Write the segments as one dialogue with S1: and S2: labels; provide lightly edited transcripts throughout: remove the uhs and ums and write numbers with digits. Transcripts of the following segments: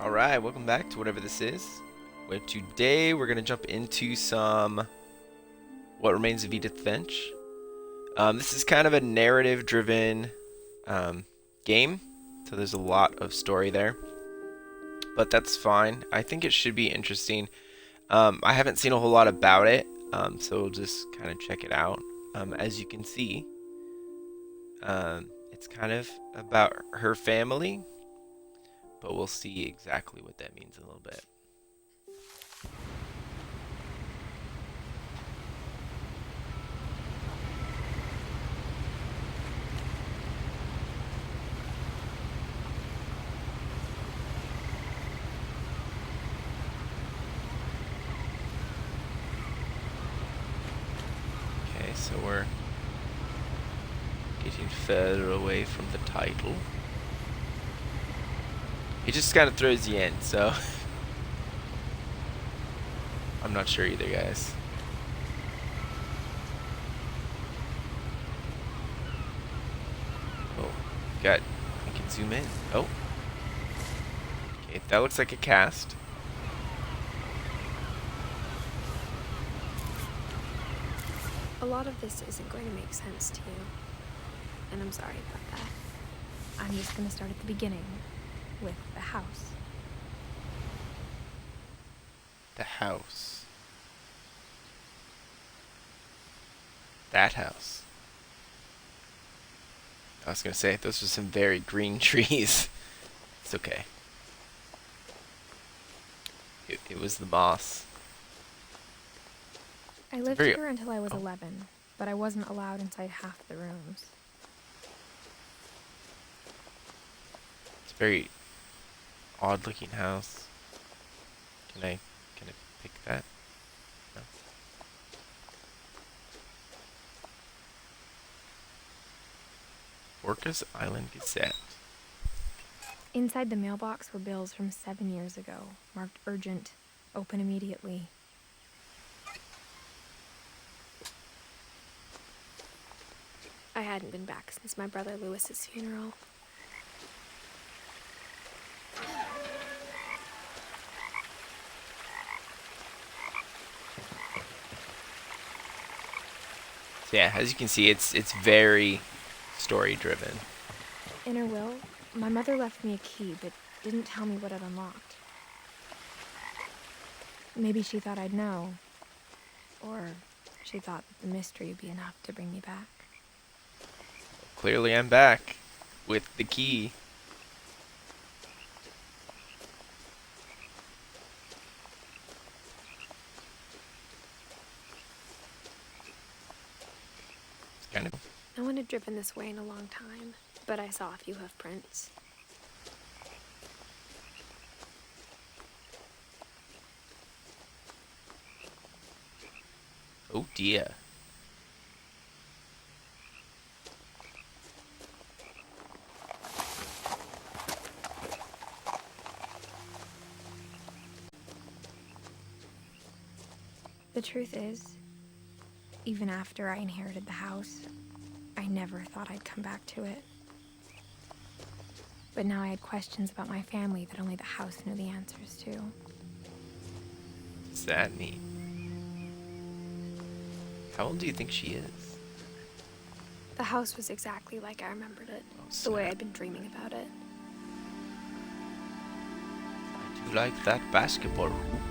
S1: Alright, welcome back to whatever this is. Where today we're going to jump into some What Remains of Edith Finch. This is kind of a narrative-driven game, so there's a lot of story there. But that's fine. I think it should be interesting. I haven't seen a whole lot about it, so we'll just kind of check it out. As you can see, it's kind of about her family, but we'll see exactly what that means in a little bit. Okay, so we're getting further away from the title. It just kind of throws you in, so I'm not sure either, guys. Oh, we can zoom in. Oh, okay, that looks like a cast.
S2: A lot of this isn't going to make sense to you, and I'm sorry about that. I'm just going to start at the beginning, with the house.
S1: The house. That house. I was gonna say, those are some very green trees. It's okay. It was the moss.
S2: I lived here until I was 11, but I wasn't allowed inside half the rooms.
S1: It's a very odd looking house. Can I pick that? No. Orca's Island Gazette.
S2: Inside the mailbox were bills from 7 years ago, marked urgent, open immediately. I hadn't been back since my brother Lewis's funeral.
S1: So yeah, as you can see, it's very story driven.
S2: In her will, my mother left me a key, but didn't tell me what it unlocked. Maybe she thought I'd know. Or she thought that the mystery would be enough to bring me back.
S1: Clearly I'm back with the key. It's kind of...
S2: No one had driven this way in a long time, but I saw a few hoof prints.
S1: Oh dear.
S2: The truth is, even after I inherited the house, I never thought I'd come back to it. But now I had questions about my family that only the house knew the answers to.
S1: What's that mean? How old do you think she is?
S2: The house was exactly like I remembered it,
S1: Oh,
S2: the way
S1: snap.
S2: I'd been dreaming about it.
S1: I do like that basketball hoop.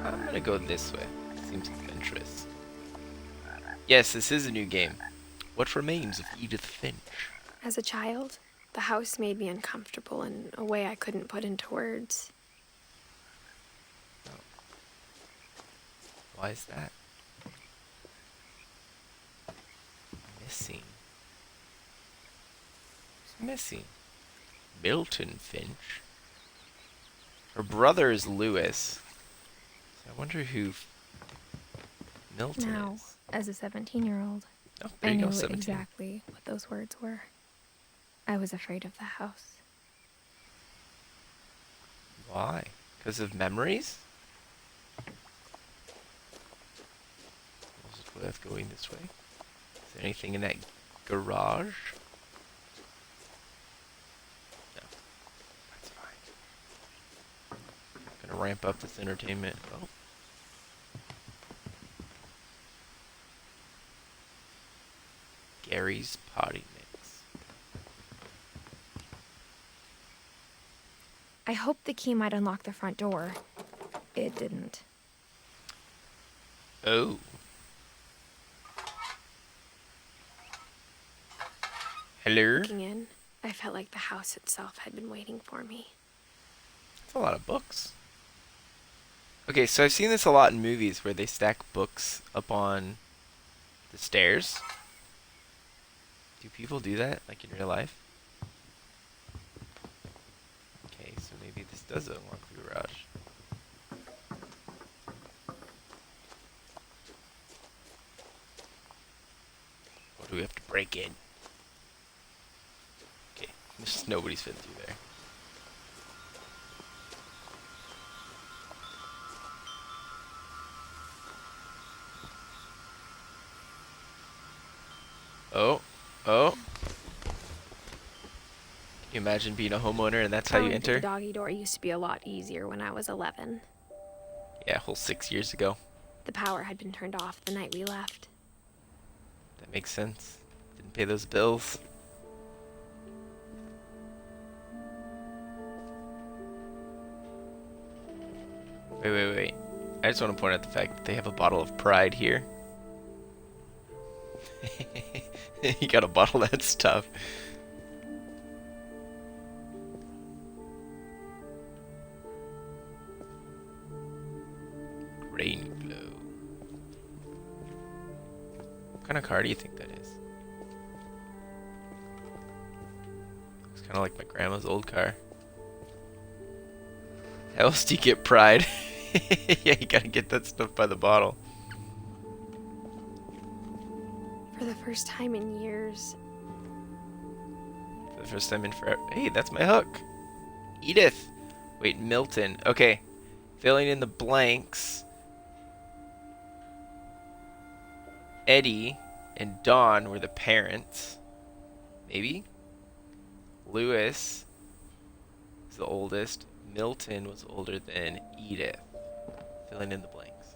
S1: I'm gonna go this way. Seems adventurous. Yes, this is a new game. What Remains of Edith Finch?
S2: As a child, the house made me uncomfortable in a way I couldn't put into words.
S1: Why is that? Missing. Who's missing? Milton Finch. Her brother is Lewis. So I wonder who Milton
S2: Now,
S1: is.
S2: as a 17-year-old,
S1: Oh, there
S2: I
S1: you
S2: knew
S1: go, 17.
S2: exactly what those words were. I was afraid of the house.
S1: Why? Because of memories? we have going this way. Is there anything in that garage? No. That's fine. Gonna ramp up this entertainment. Oh. Gary's potty mix.
S2: I hoped the key might unlock the front door. It didn't.
S1: Oh. Hello?
S2: Looking in, I felt like the house itself had been waiting for me.
S1: That's a lot of books. Okay, so I've seen this a lot in movies where they stack books up on the stairs. Do people do that, like in real life? Okay, so maybe this does unlock the garage. What do we have to break in? Okay, there's nobody's fit through there. Oh, oh. Can you imagine being a homeowner and that's how you
S2: Going through
S1: enter?
S2: the doggy door used to be a lot easier when I was 11.
S1: Yeah, a whole 6 years ago.
S2: The power had been turned off the night we left.
S1: That makes sense. Didn't pay those bills. Wait. I just want to point out the fact that they have a bottle of Pride here. You gotta bottle that stuff. Rain glow. What kind of car do you think that is? Looks kind of like my grandma's old car. How else do you get Pride? Yeah, you gotta get that stuff by the bottle.
S2: For the first time in years,
S1: For the first time in forever. Hey, that's my hook. Edith. Wait, Milton. Okay. Filling in the blanks. Eddie and Dawn were the parents. Maybe? Lewis is the oldest. Milton was older than Edith. Filling in the blanks.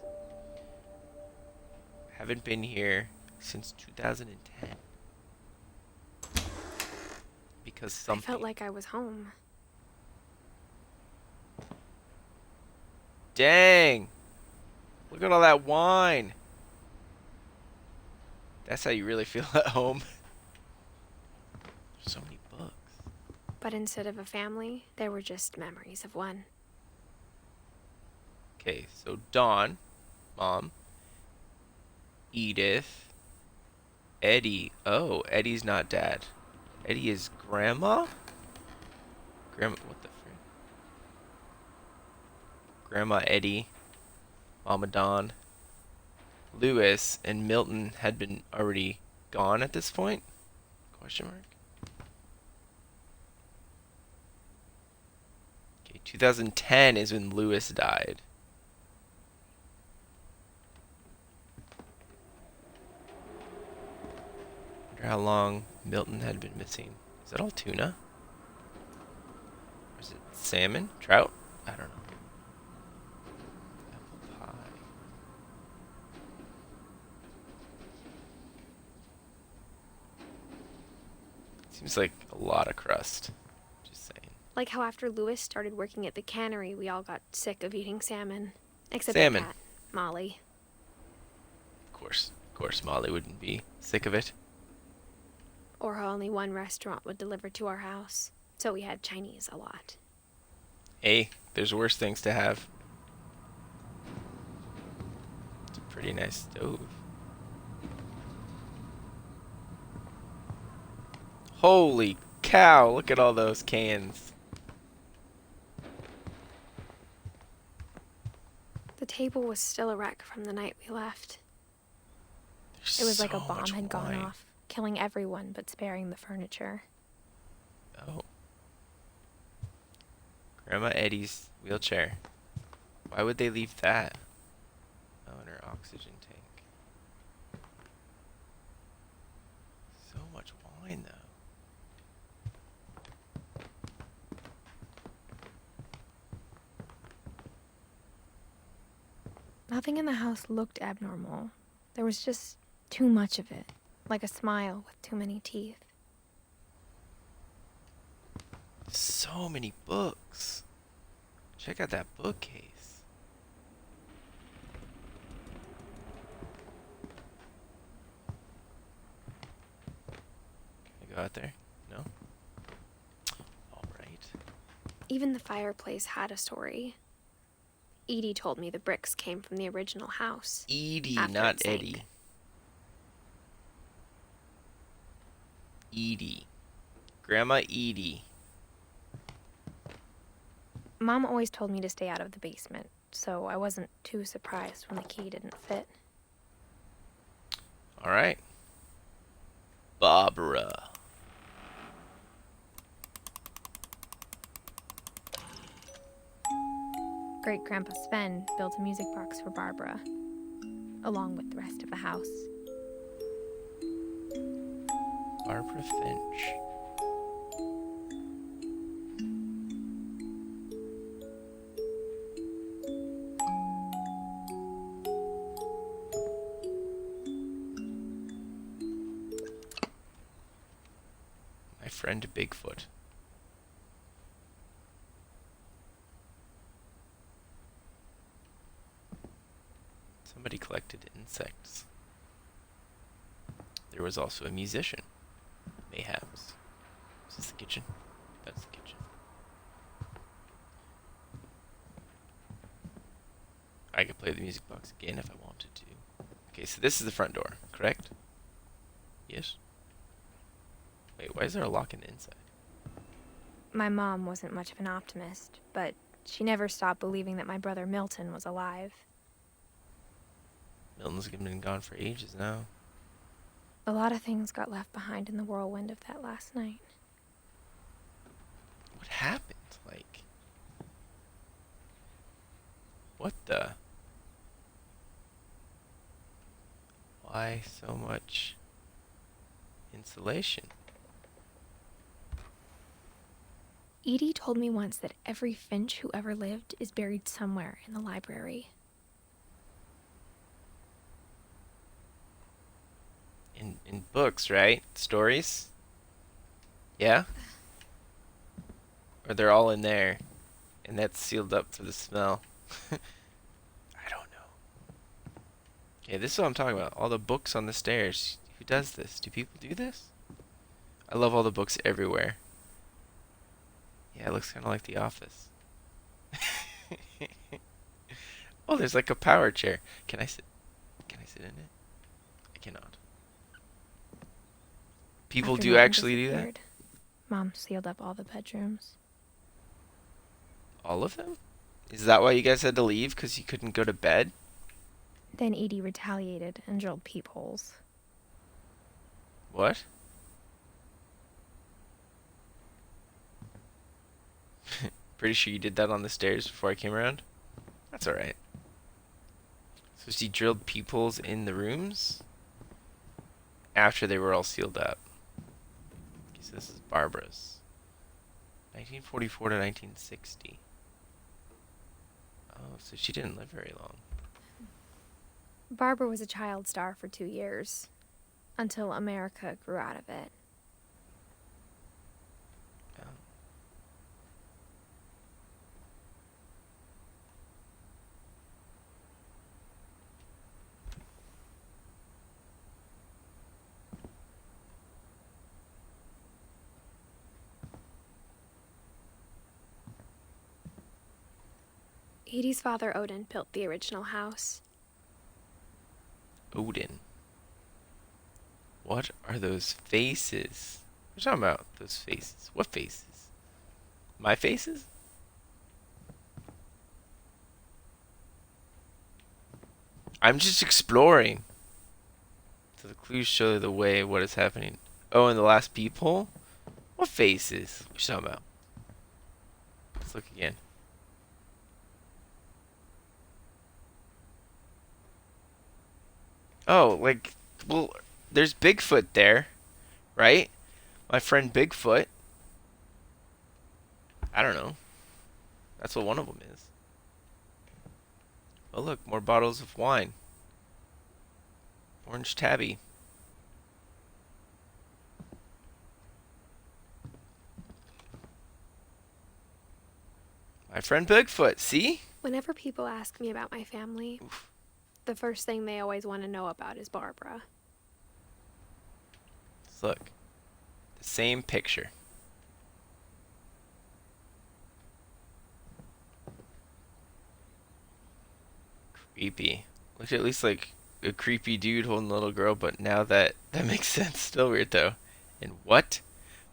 S1: Haven't been here since 2010. Because
S2: I
S1: something.
S2: felt like I was home.
S1: Dang! Look at all that wine. That's how you really feel at home. So many books.
S2: But instead of a family, there were just memories of one.
S1: Okay, so Dawn, Mom, Edith, Eddie. Oh, Eddie's not Dad. Eddie is Grandma? Grandma, what the frick? Grandma Eddie, Mama Dawn, Lewis, and Milton had been already gone at this point? Question mark. Okay, 2010 is when Lewis died. Wonder how long Milton had been missing. Is that all tuna? Or is it salmon? Trout? I don't know. Apple pie. Seems like a lot of crust. Just saying.
S2: Like how after Lewis started working at the cannery, we all got sick of eating salmon. Except
S1: Salmon.
S2: the cat, Molly.
S1: Of course, Molly wouldn't be sick of it.
S2: Or how only one restaurant would deliver to our house. So we had Chinese a lot.
S1: Hey, there's worse things to have. It's a pretty nice stove. Holy cow, look at all those cans.
S2: The table was still a wreck from the night we left.
S1: There's
S2: It was like
S1: so
S2: a bomb
S1: much
S2: had gone
S1: wine.
S2: off, killing everyone but sparing the furniture.
S1: Oh. Grandma Eddie's wheelchair. Why would they leave that? Oh, and her oxygen tank. going though.
S2: Nothing in the house looked abnormal. There was just too much of it, like a smile with too many teeth.
S1: So many books. Check out that bookcase. Can I go out there? No? Alright.
S2: Even the fireplace had a story. Edie told me the bricks came from the original house.
S1: Edie,
S2: after
S1: not
S2: it sank.
S1: Eddie. Edie. Grandma Edie.
S2: Mom always told me to stay out of the basement, so I wasn't too surprised when the key didn't fit.
S1: Alright. Barbara.
S2: Great-Grandpa Sven built a music box for Barbara, along with the rest of the house.
S1: Barbara Finch. My friend Bigfoot. Somebody collected insects. There was also a musician. Mayhaps. Is this the kitchen? That's the kitchen. I could play the music box again if I wanted to. Okay, so this is the front door, correct? Yes? Wait, why is there a lock on the inside?
S2: My mom wasn't much of an optimist, but she never stopped believing that my brother Milton was alive.
S1: Milton's been gone for ages now.
S2: A lot of things got left behind in the whirlwind of that last night.
S1: What happened? Like, what the? Why so much insulation?
S2: Edie told me once that every Finch who ever lived is buried somewhere in the library.
S1: In books, right? Stories? Yeah? Or they're all in there, and that's sealed up for the smell. I don't know. Okay, this is what I'm talking about. All the books on the stairs. Who does this? Do people do this? I love all the books everywhere. Yeah, it looks kind of like The Office. Oh, there's like a power chair. Can I sit? Can I sit in it? I cannot. People
S2: After
S1: do
S2: Milton
S1: actually do that?
S2: disappeared, Mom sealed up all the bedrooms.
S1: All of them? Is that why you guys had to leave? Because you couldn't go to bed?
S2: Then Edie retaliated and drilled peepholes.
S1: What? Pretty sure you did that on the stairs before I came around? That's alright. So she drilled peepholes in the rooms? After they were all sealed up. Okay, so this is Barbara's. 1944 to 1960. Oh, so she didn't live very long.
S2: Barbara was a child star for 2 years, until America grew out of it.
S1: Oh.
S2: Edie's father, Odin, built the original house.
S1: Odin. What are those faces? What are you talking about? Those faces. What faces? My faces? I'm just exploring. So the clues show the way what is happening. Oh, and the last peephole? What faces? What are you talking about? Let's look again. Oh, like, well, there's Bigfoot there, right? My friend Bigfoot. I don't know. That's what one of them is. Oh look, more bottles of wine. Orange tabby. My friend Bigfoot, see?
S2: Whenever people ask me about my family,
S1: Oof.
S2: the first thing they always want to know about is Barbara.
S1: Look. The same picture. Creepy. Looks at least like a creepy dude holding a little girl, but now that makes sense. Still weird though. And what?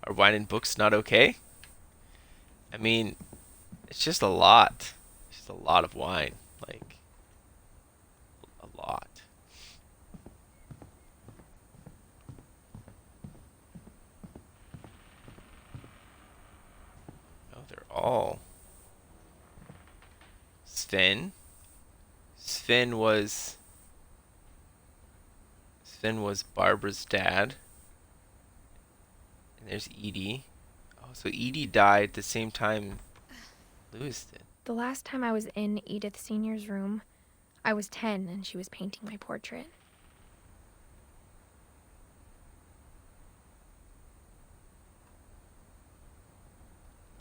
S1: Are wine and books not okay? I mean, it's just a lot. It's just a lot of wine. Like, a lot. Oh, they're all. Sven. Sven was. Sven was Barbara's dad. And there's Edie. Oh, so Edie died at the same time Lewis did.
S2: The last time I was in Edith Sr.'s room, I was 10 and she was painting my portrait.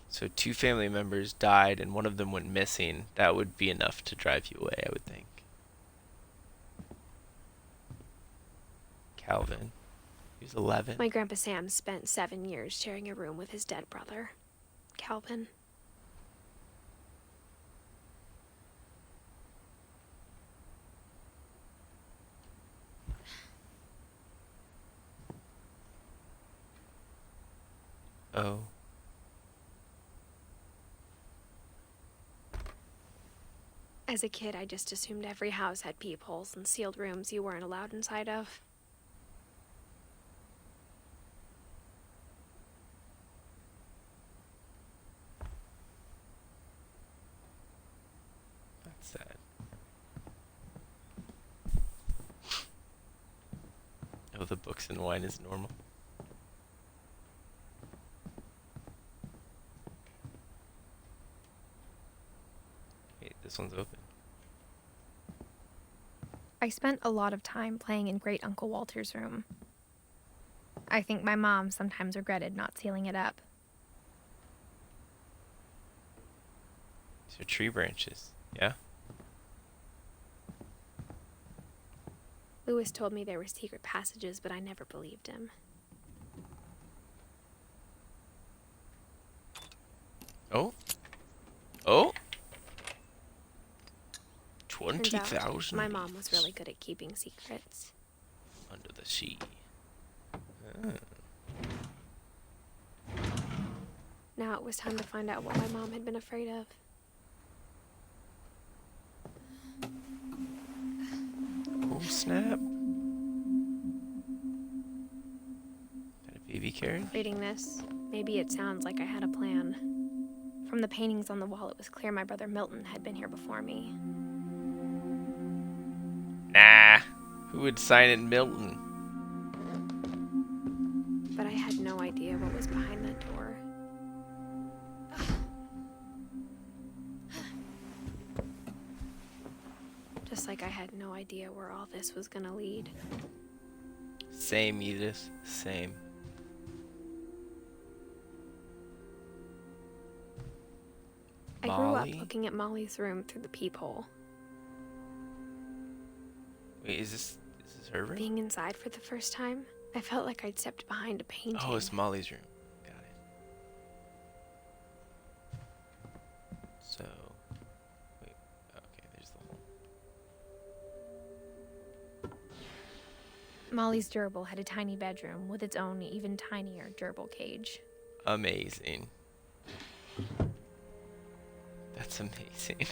S1: So two family members died and one of them went missing. That would be enough to drive you away, I would think. Calvin. He was 11.
S2: My Grandpa Sam spent 7 years sharing a room with his dead brother, Calvin.
S1: Oh.
S2: As a kid, I just assumed every house had peepholes and sealed rooms you weren't allowed inside of.
S1: That's sad. Oh, the books and wine is normal. Wait, this one's open.
S2: I spent a lot of time playing in Great Uncle Walter's room. I think my mom sometimes regretted not sealing it up.
S1: These are tree branches. Yeah?
S2: Lewis told me there were secret passages, but I never believed him.
S1: Oh? Oh?
S2: Turns out
S1: 20,000.
S2: my mom was really good at keeping secrets.
S1: Under the sea. Ah.
S2: Now it was time to find out what my mom had been afraid of.
S1: Oh, snap. Is that a baby carriage?
S2: Reading this, maybe it sounds like I had a plan. From the paintings on the wall, it was clear my brother Milton had been here before me.
S1: Nah. Who would sign it Milton?
S2: But I had no idea what was behind that door. Just like I had no idea where all this was gonna lead.
S1: Same, Edith. Same.
S2: I grew up
S1: Molly?
S2: looking at Molly's room through the peephole.
S1: Wait, is this her room?
S2: Being inside for the first time, I felt like I'd stepped behind a painting.
S1: Oh, it's Molly's room. Got it. So, wait. Okay, there's the hole.
S2: Molly's gerbil had a tiny bedroom with its own even tinier gerbil cage.
S1: Amazing. That's amazing.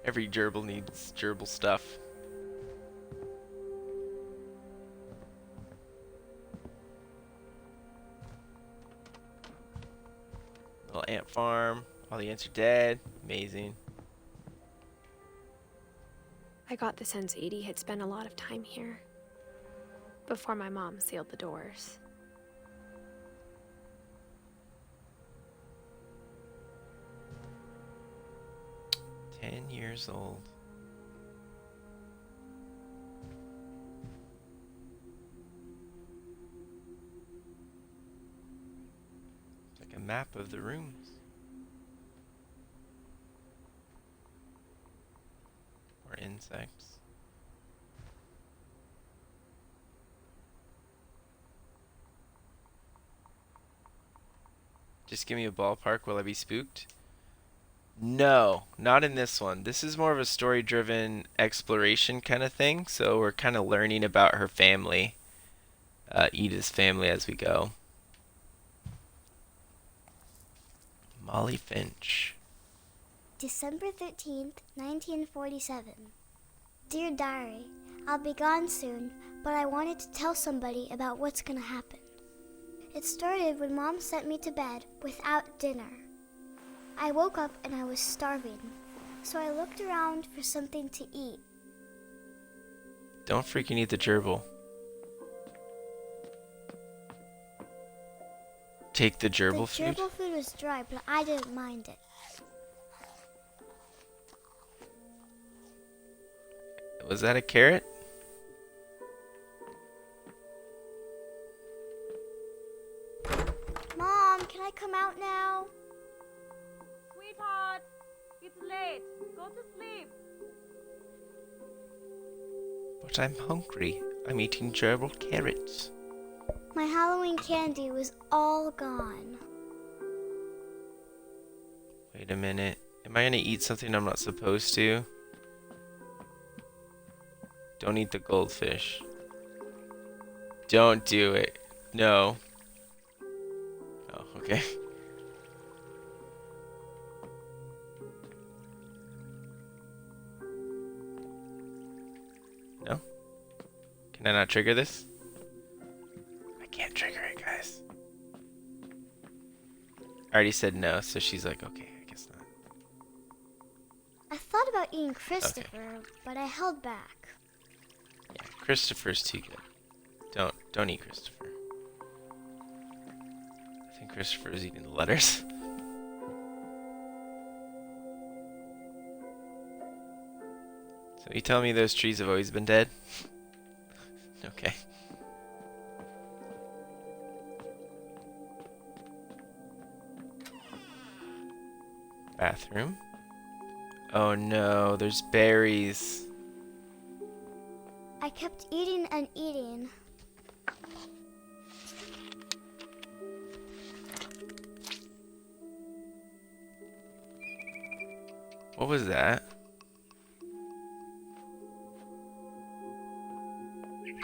S1: Every gerbil needs gerbil stuff. Little ant farm. All the ants are dead. Amazing.
S2: I got the sense Edie had spent a lot of time here before my mom sealed the doors.
S1: 10 years old. It's like a map of the rooms. Or insects. Just give me a ballpark. Will I be spooked? No, not in this one. This is more of a story-driven exploration kind of thing. So we're kind of learning about her family, Edith's family, as we go. Molly Finch.
S3: December 13th, 1947. Dear Diary, I'll be gone soon, but I wanted to tell somebody about what's gonna happen. It started when Mom sent me to bed without dinner. I woke up and I was starving, so I looked around for something to eat.
S1: Don't freaking eat the gerbil. Take the gerbil
S3: The
S1: food?
S3: gerbil food was dry, but I didn't mind it.
S1: Was that a carrot?
S3: Mom, can I come out now?
S4: Sweetheart, it's late. Go to sleep.
S1: But I'm hungry. I'm eating gerbil carrots.
S3: My Halloween candy was all gone.
S1: Wait a minute. Am I gonna eat something I'm not supposed to? Don't eat the goldfish. Don't do it. No. Oh, okay. No? Can I not trigger this? I can't trigger it, guys. I already said no, so she's like, okay, I guess not.
S3: I thought about eating Christopher, but I held back.
S1: Yeah, Christopher's too good. Don't eat Christopher. I think Christopher is eating the letters. So you telling me those trees have always been dead? Okay. Bathroom. Oh no, there's berries.
S3: I kept eating and eating.
S1: What was that?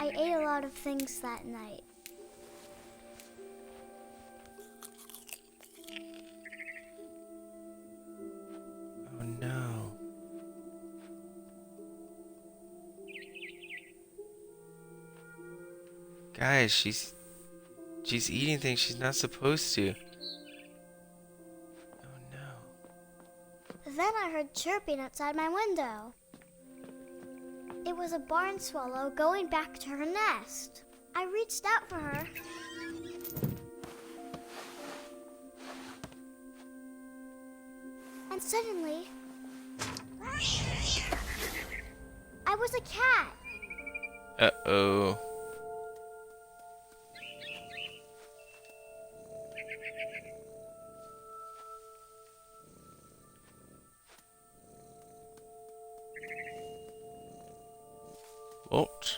S3: I ate a lot of things that night.
S1: Oh no. Guys, she's eating things she's not supposed to. Oh no.
S3: Then I heard chirping outside my window. It was a barn swallow going back to her nest. I reached out for her. And suddenly, I was a cat.
S1: Uh-oh. What?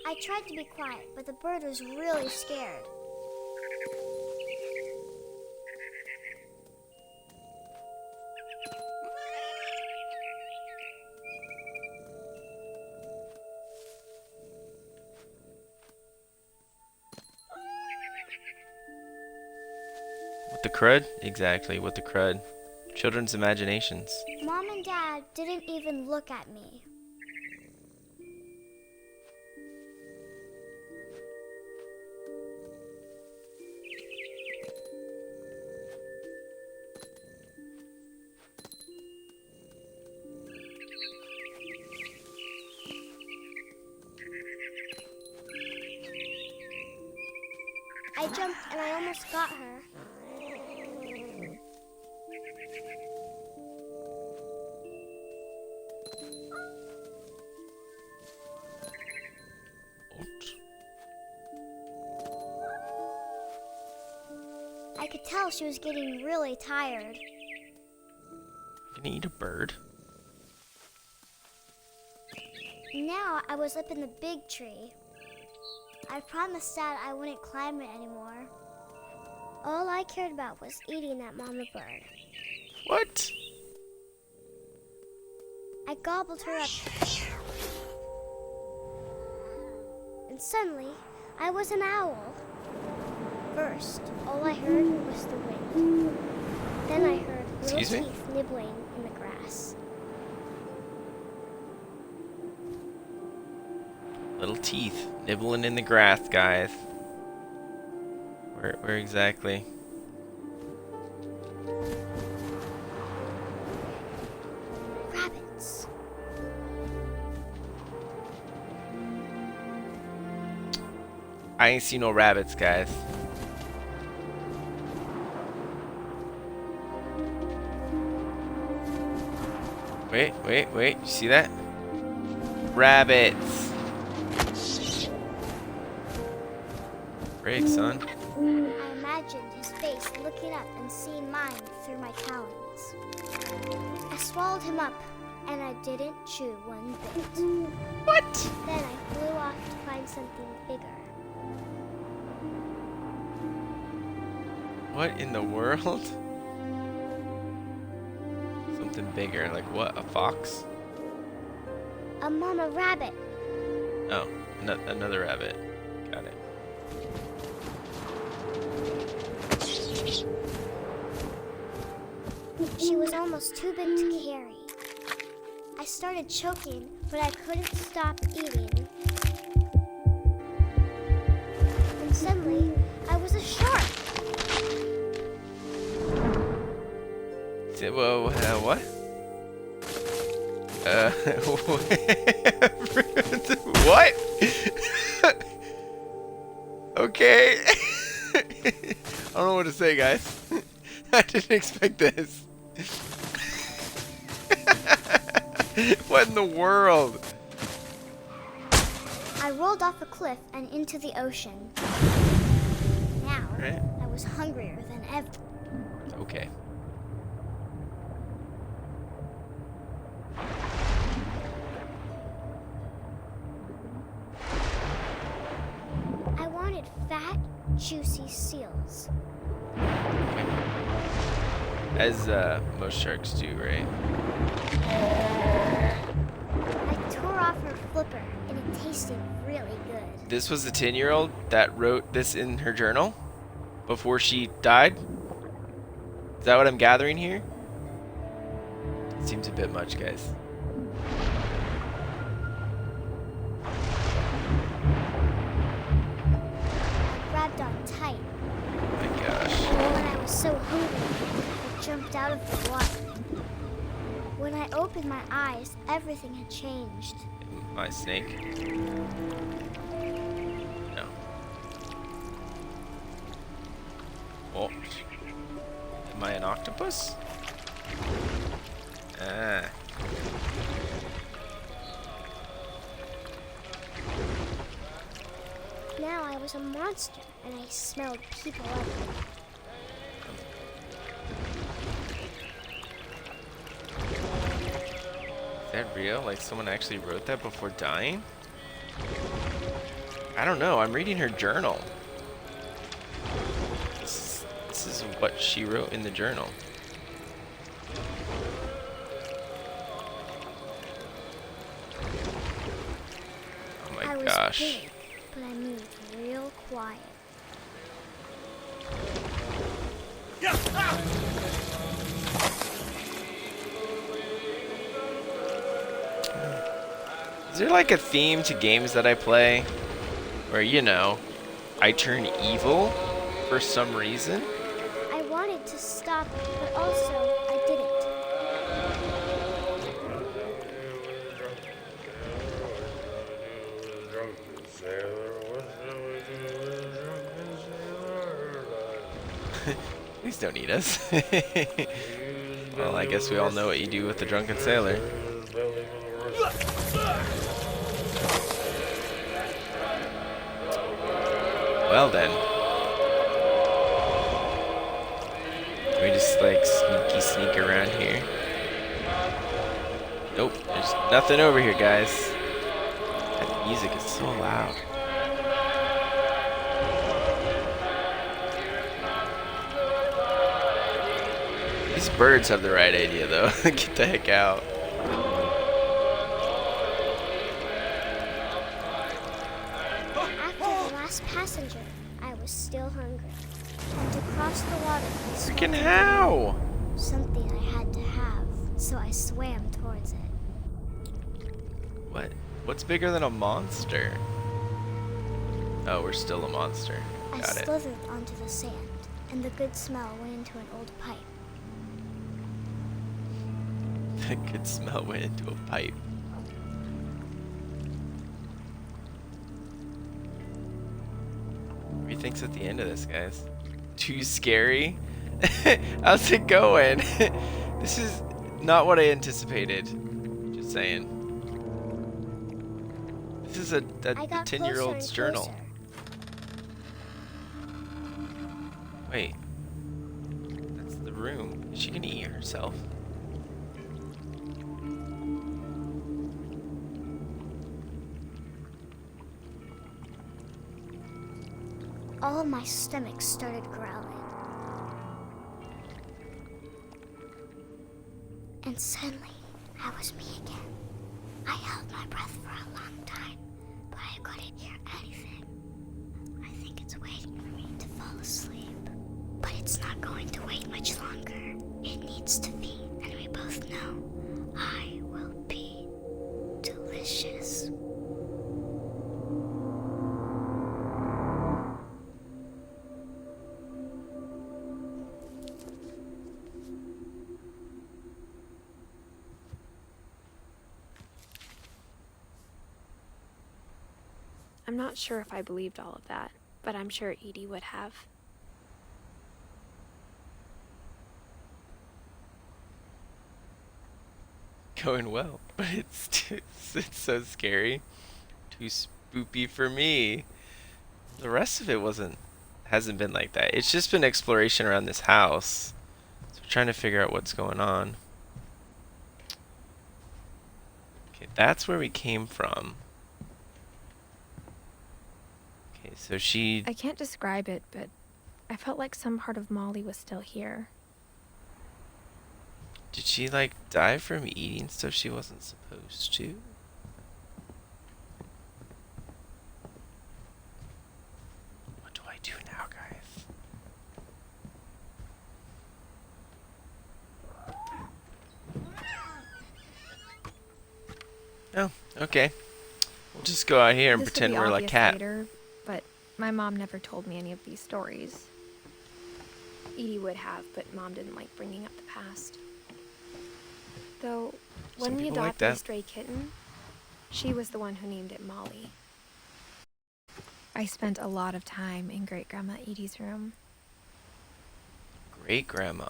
S3: I tried to be quiet, but the bird was really scared.
S1: What the crud? Exactly, what the crud. Children's imaginations.
S3: Mom and Dad didn't even look at me. I jumped and I almost got her. I could tell she was getting really tired.
S1: Can you eat a bird?
S3: Now I was up in the big tree. I promised Dad I wouldn't climb it anymore. All I cared about was eating that mama bird.
S1: What?
S3: I gobbled her up. And suddenly, I was an owl. First, all I heard was the wind. Then I heard little
S1: Excuse me?
S3: teeth nibbling in the grass.
S1: Little teeth nibbling in the grass, guys. Where exactly?
S3: Rabbits.
S1: I ain't seen no rabbits, guys. Wait. You see that? Rabbits. Break, son.
S3: I imagined his face looking up and seeing mine through my talons. I swallowed him up, and I didn't chew one bit.
S1: What?
S3: Then I flew off to find something bigger.
S1: What in the world? Something bigger, like what? A fox?
S3: A mama rabbit.
S1: Oh, another rabbit. Got it.
S3: She was almost too big to carry. I started choking, but I couldn't stop eating. And suddenly, I was a shark.
S1: Whoa, what? What? Okay. I don't know what to say, guys. I didn't expect this. What in the world?
S3: I rolled off a cliff and into the ocean. Now,
S1: Right.
S3: I was hungrier than ever.
S1: Okay.
S3: I wanted fat, juicy seals.
S1: As most sharks do, right?
S3: I tore off her flipper, and it tasted really good.
S1: This was the 10-year-old that wrote this in her journal before she died? Is that what I'm gathering here? Seems a bit much, guys.
S3: I grabbed on tight.
S1: Oh my gosh.
S3: When I was so hungry, I jumped out of the water. When I opened my eyes, everything had changed.
S1: My snake. No. Oh. Am I an octopus? Ah.
S3: Now I was a monster, and I smelled people everywhere.
S1: Is that real? Like someone actually wrote that before dying? I don't know. I'm reading her journal. This is what she wrote in the journal. Oh my
S3: I was
S1: gosh.
S3: big, but I moved real quiet.
S1: Is there like a theme to games that I play where, you know, I turn evil for some reason?
S3: I wanted to stop, but also I didn't.
S1: Please don't eat us. Well, I guess we all know what you do with the drunken sailor. Well then. Can we just like sneak around here? Nope, there's nothing over here, guys. That music is so loud. These birds have the right idea, though. Get the heck out.
S3: After the last passenger, I was still hungry. And to cross the water,
S1: Freaking how?
S3: something I had to have, so I swam towards it.
S1: What? What's bigger than a monster? Oh, we're still a monster.
S3: I
S1: Got it.
S3: slithered onto the sand, and the good smell went into an old pipe.
S1: The good smell went into a pipe. What do you think's at the end of this, guys? Too scary? How's it going? This is not what I anticipated. Just saying. This is a
S3: I got
S1: 10-year-old's
S3: closer
S1: journal.
S3: and closer.
S1: Wait. That's the room. Is she gonna eat herself?
S3: All of my stomach started growling. And suddenly, I was me again. I held my breath for a long time, but I couldn't hear anything. I think it's waiting for me to fall asleep. But it's not going to wait much longer. It needs to feed, and we both know I will be delicious.
S2: I'm not sure if I believed all of that, but I'm sure Edie would have.
S1: Going well, but it's so scary. Too spoopy for me. The rest of it hasn't been like that. It's just been exploration around this house. So we're trying to figure out what's going on. Okay, that's where we came from. Okay, so she...
S2: I can't describe it, but I felt like some part of Molly was still here.
S1: Did she, like, die from eating stuff she wasn't supposed to? What do I do now, guys? Oh, okay. We'll just go out here and
S2: This would
S1: pretend
S2: be
S1: we're a
S2: obvious
S1: cat.
S2: later, but my mom never told me any of these stories. Edie would have, but Mom didn't like bringing up the past. Though, when
S1: Some
S2: we
S1: people like
S2: adopted a
S1: that.
S2: stray kitten, she was the one who named it Molly. I spent a lot of time in Great-Grandma Edie's room.
S1: Great grandma.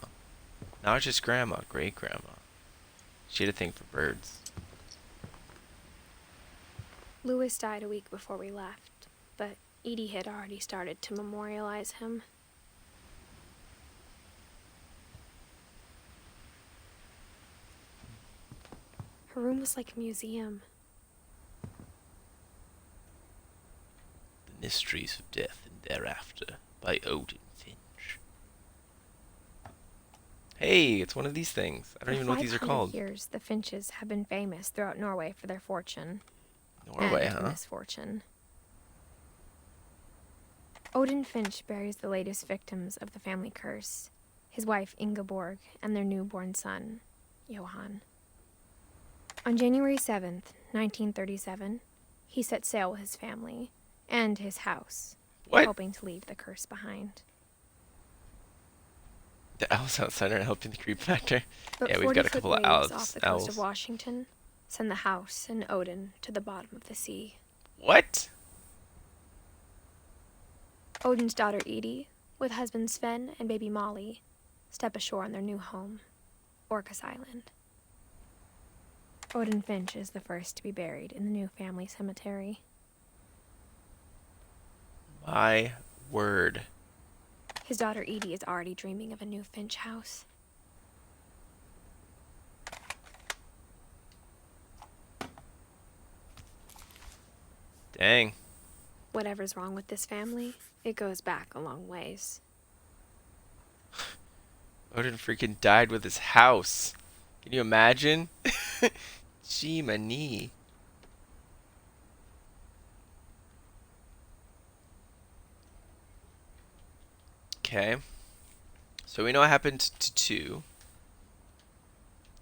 S1: Not just grandma, great grandma. She had a thing for birds.
S2: Louis died a week before we left, but Edie had already started to memorialize him. Her room was like a museum.
S1: The Mysteries of Death and Thereafter by Odin Finch. Hey, it's one of these things. I don't even know what these are
S2: 500
S1: called.
S2: years, the Finches have been famous throughout Norway for their fortune.
S1: Norway,
S2: and
S1: huh?
S2: misfortune. Odin Finch buries the latest victims of the family curse, his wife Ingeborg and their newborn son, Johann. On January 7th, 1937, he set sail with his family and his house,
S1: What?
S2: hoping to leave the curse behind.
S1: The owls outside are helping the creep factor.
S2: But
S1: Yeah, we've got a
S2: 40-foot
S1: couple of
S2: waves
S1: owls.
S2: off the coast of Washington send the house and Odin to the bottom of the sea.
S1: What?
S2: Odin's daughter Edie with husband Sven and baby Molly, step ashore on their new home, Orcas Island. Odin Finch is the first to be buried in the new family cemetery.
S1: My word.
S2: His daughter Edie is already dreaming of a new Finch house.
S1: Dang.
S2: Whatever's wrong with this family, it goes back a long ways.
S1: Odin freaking died with his house. Can you imagine? Gee, my knee. Okay. So we know what happened to two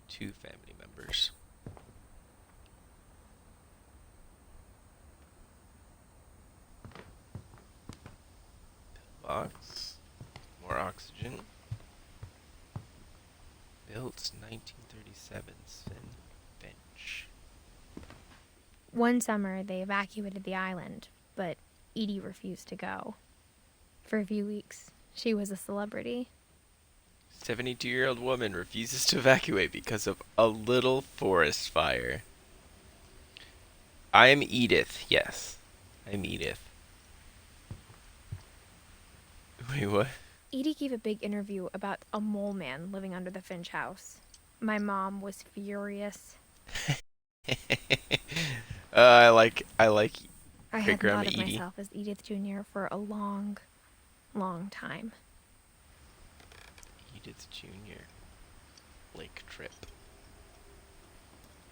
S1: family members. Box. More oxygen. Built 1937. Sven Finch.
S2: One summer, they evacuated the island, but Edie refused to go. For a few weeks, she was a celebrity.
S1: 72-year-old woman refuses to evacuate because of a little forest fire. I am Edith. Yes. I'm Edith. Wait, what?
S2: Edie gave a big interview about a mole man living under the Finch house. My mom was furious.
S1: I like
S2: I
S1: Great
S2: hadn't
S1: Grandma
S2: thought of
S1: Edie.
S2: myself as Edith Jr. for a long, long time.
S1: Edith Jr. Lake trip.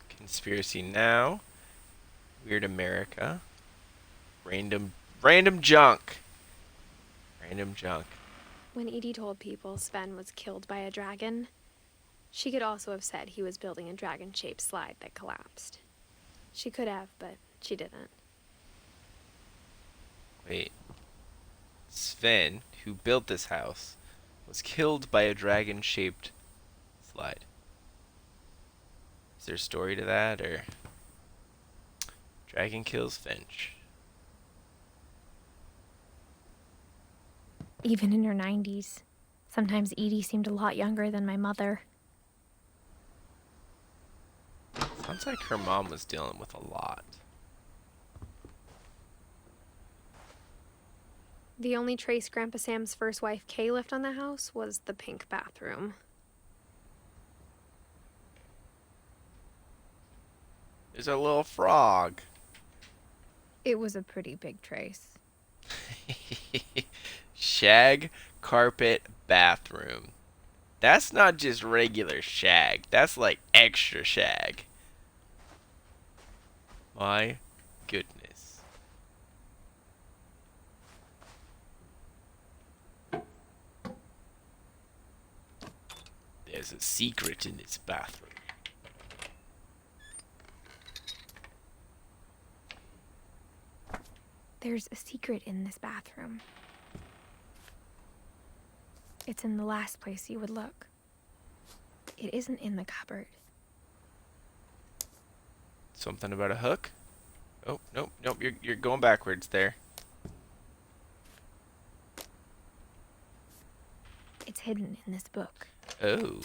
S1: Conspiracy Now. Weird America. Random junk. Random junk.
S2: When Edie told people Sven was killed by a dragon, she could also have said he was building a dragon-shaped slide that collapsed. She could have, but she didn't.
S1: Wait. Sven, who built this house, was killed by a dragon-shaped slide. Is there a story to that, or dragon kills Finch?
S2: Even in her 90s, sometimes Edie seemed a lot younger than my mother.
S1: Sounds like her mom was dealing with a lot.
S2: The only trace Grandpa Sam's first wife, Kay, left on the house was the pink bathroom.
S1: There's a little frog.
S2: It was a pretty big trace.
S1: Shag carpet bathroom. That's not just regular shag. That's like extra shag. My goodness. There's a secret in this bathroom.
S2: There's a secret in this bathroom. It's in the last place you would look. It isn't in the cupboard.
S1: Something about a hook? Oh, nope, you're going backwards there.
S2: It's hidden in this book.
S1: Oh.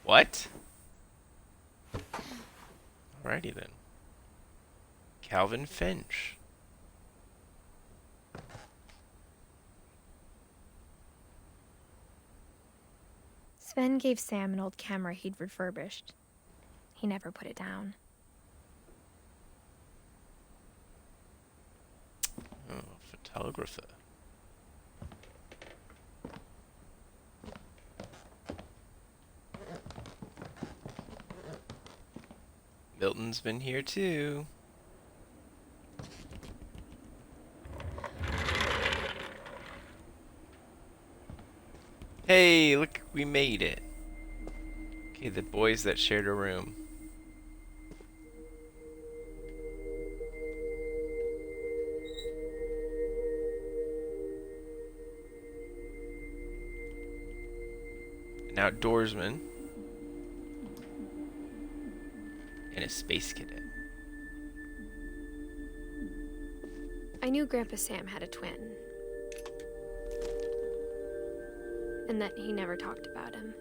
S1: What? Alrighty then. Calvin Finch.
S2: Sven gave Sam an old camera he'd refurbished. He never put it down.
S1: Oh, photographer. Milton's been here too. Hey, look, we made it. Okay, the boys that shared a room. An outdoorsman. And a space cadet.
S2: I knew Grandpa Sam had a twin, and that he never talked about him.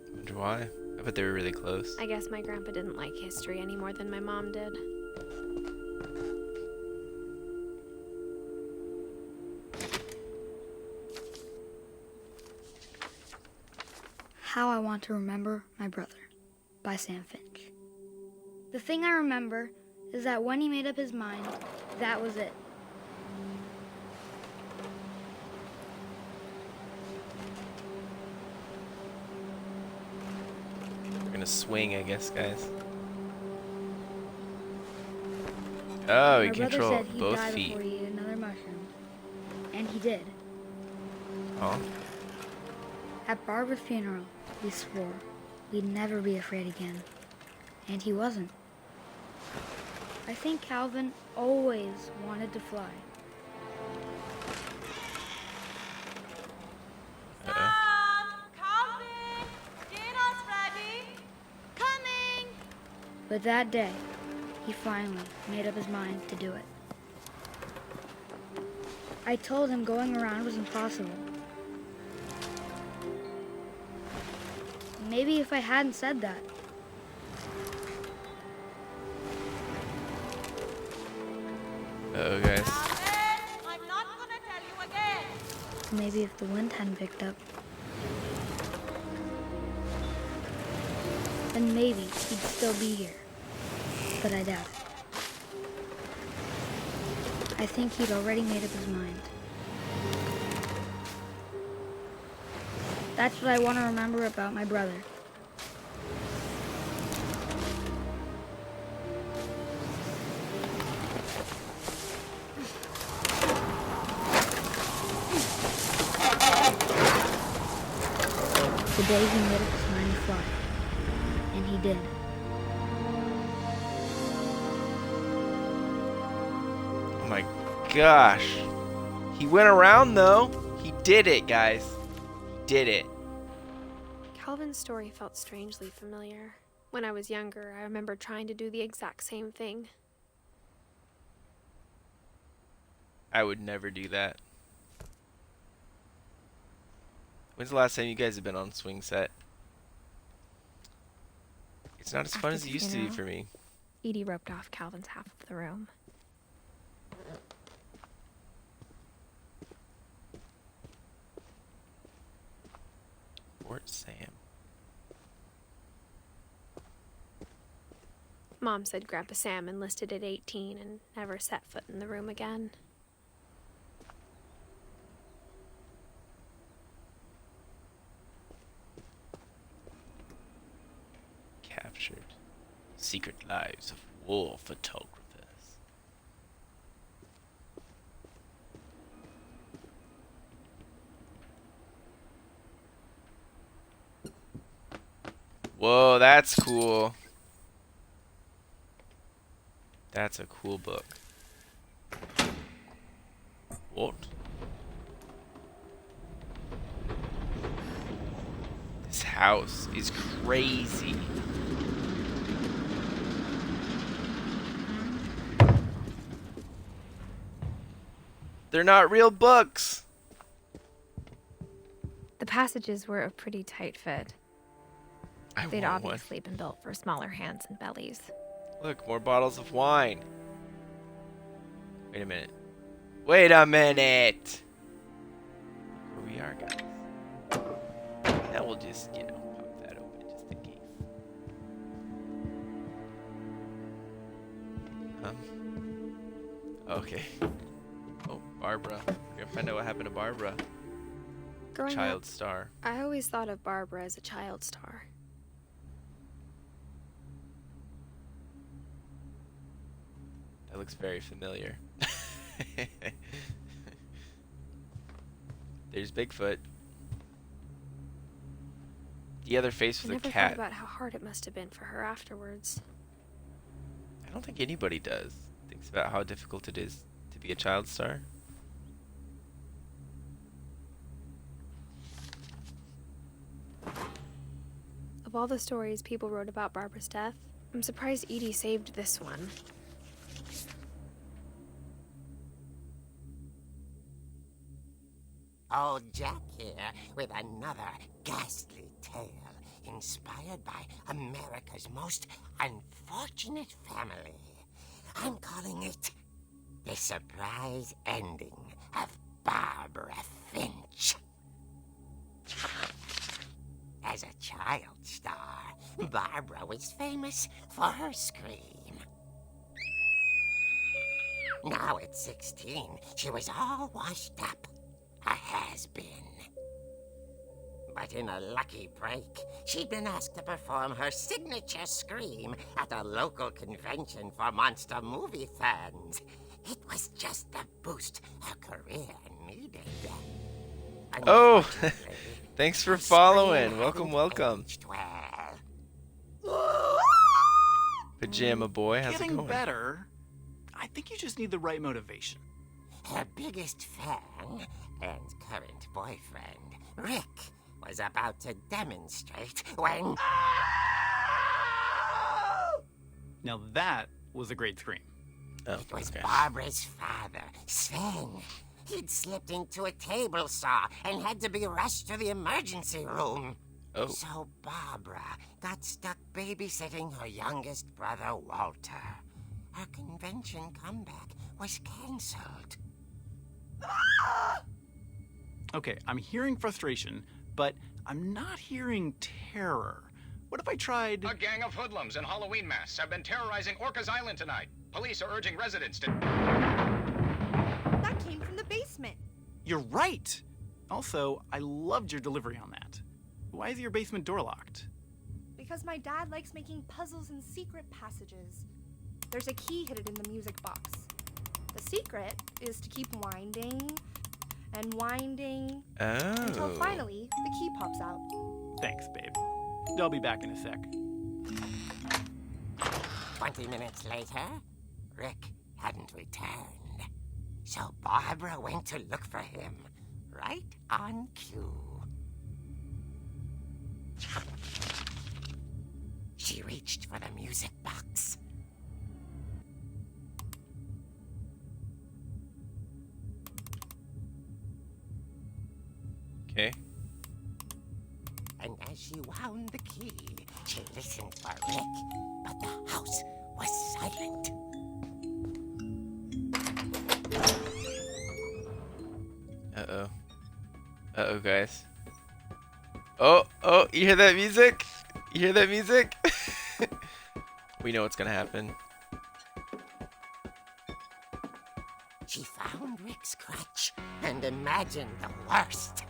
S1: I wonder why. I bet they were really close.
S2: I guess my grandpa didn't like history any more than my mom did.
S5: How I Want to Remember My Brother by Sam Finch. The thing I remember is that when he made up his mind, that was it.
S1: We're gonna swing, I guess, guys. Oh, you
S5: My brother
S1: control
S5: said he'd
S1: both
S5: die
S1: feet.
S5: before he ate another mushroom. And he did.
S1: Oh,
S5: At Barbara's funeral, we swore we'd never be afraid again. And he wasn't. I think Calvin always wanted to fly.
S1: uh-oh.
S4: Sam! Calvin! Dinner's ready! Coming!
S5: But that day, he finally made up his mind to do it. I told him going around was impossible. Maybe if I hadn't said that,
S1: Uh-oh, guys.
S4: Calvin! I'm not gonna tell you again!
S5: maybe if the wind hadn't picked up, then maybe he'd still be here. But I doubt it. I think he'd already made up his mind. That's what I want to remember about my brother. The day he made up his mind to fly. And he did.
S1: Oh my gosh. He went around, though. He did it, guys. He did it.
S2: Calvin's story felt strangely familiar. When I was younger, I remember trying to do the exact same thing.
S1: I would never do that. When's the last time you guys have been on swing set? It's not as fun
S2: After
S1: as it
S2: the
S1: used to be
S2: funeral.
S1: for me.
S2: Edie roped off Calvin's half of the room.
S1: Fort Sam.
S2: Mom said Grandpa Sam enlisted at 18 and never set foot in the room again.
S1: Captured. Secret Lives of War Photographers. Whoa, that's cool. That's a cool book. What? This house is crazy. They're not real books.
S2: The passages were a pretty tight fit. They'd
S1: want one.
S2: obviously been built for smaller hands and bellies.
S1: Look, more bottles of wine. Wait a minute. Wait a minute. Look where we are, guys. Now we'll just, pop that open just in case. Okay. Oh, Barbara. We're gonna find out what happened to Barbara.
S2: Growing
S1: Child
S2: up,
S1: star.
S2: I always thought of Barbara as a child star.
S1: That looks very familiar. There's Bigfoot. The other face
S2: I
S1: with a
S2: never thought
S1: cat.
S2: about how hard it must have been for her afterwards.
S1: I don't think anybody does. Thinks about how difficult it is to be a child star.
S2: Of all the stories people wrote about Barbara's death, I'm surprised Edie saved this one.
S6: Old Jack here with another ghastly tale inspired by America's most unfortunate family. I'm calling it The Surprise Ending of Barbara Finch. As a child star, Barbara was famous for her scream. Now at 16, she was all washed up. A has-been. But in a lucky break, she'd been asked to perform her signature scream at a local convention for monster movie fans. It was just the boost her career needed.
S1: Oh,
S6: Unfortunately,
S1: thanks for
S6: her scream
S1: following. Welcome,
S6: hadn't
S1: welcome.
S6: aged well.
S1: Pajama boy, how's it
S7: Getting
S1: going?
S7: better. I think you just need the right motivation.
S6: Her biggest fan and current boyfriend, Rick, was about to demonstrate when...
S7: Now that was a great scream.
S1: Oh,
S6: It was
S1: okay.
S6: Barbara's father, Sven. He'd slipped into a table saw and had to be rushed to the emergency room.
S1: Oh,
S6: So Barbara got stuck babysitting her youngest brother, Walter. Her convention comeback was cancelled.
S7: Okay, I'm hearing frustration, but I'm not hearing terror. What if I tried...
S8: A gang of hoodlums in Halloween masks have been terrorizing Orcas Island tonight. Police are urging residents to...
S4: That came from the basement.
S7: You're right! Also, I loved your delivery on that. Why is your basement door locked?
S4: Because my dad likes making puzzles and secret passages. There's a key hidden in the music box. The secret is to keep winding and winding until
S1: oh.
S4: finally the key pops out.
S7: Thanks, babe. I'll be back in a sec.
S6: 20 minutes later, Rick hadn't returned. So Barbara went to look for him, right on cue. She reached for the music box.
S1: Okay.
S6: And as she wound the key, she listened for Rick, but the house was silent.
S1: Uh-oh. Uh-oh, guys. Oh, you hear that music? You hear that music? We know what's gonna happen.
S6: She found Rick's crutch and imagined the worst.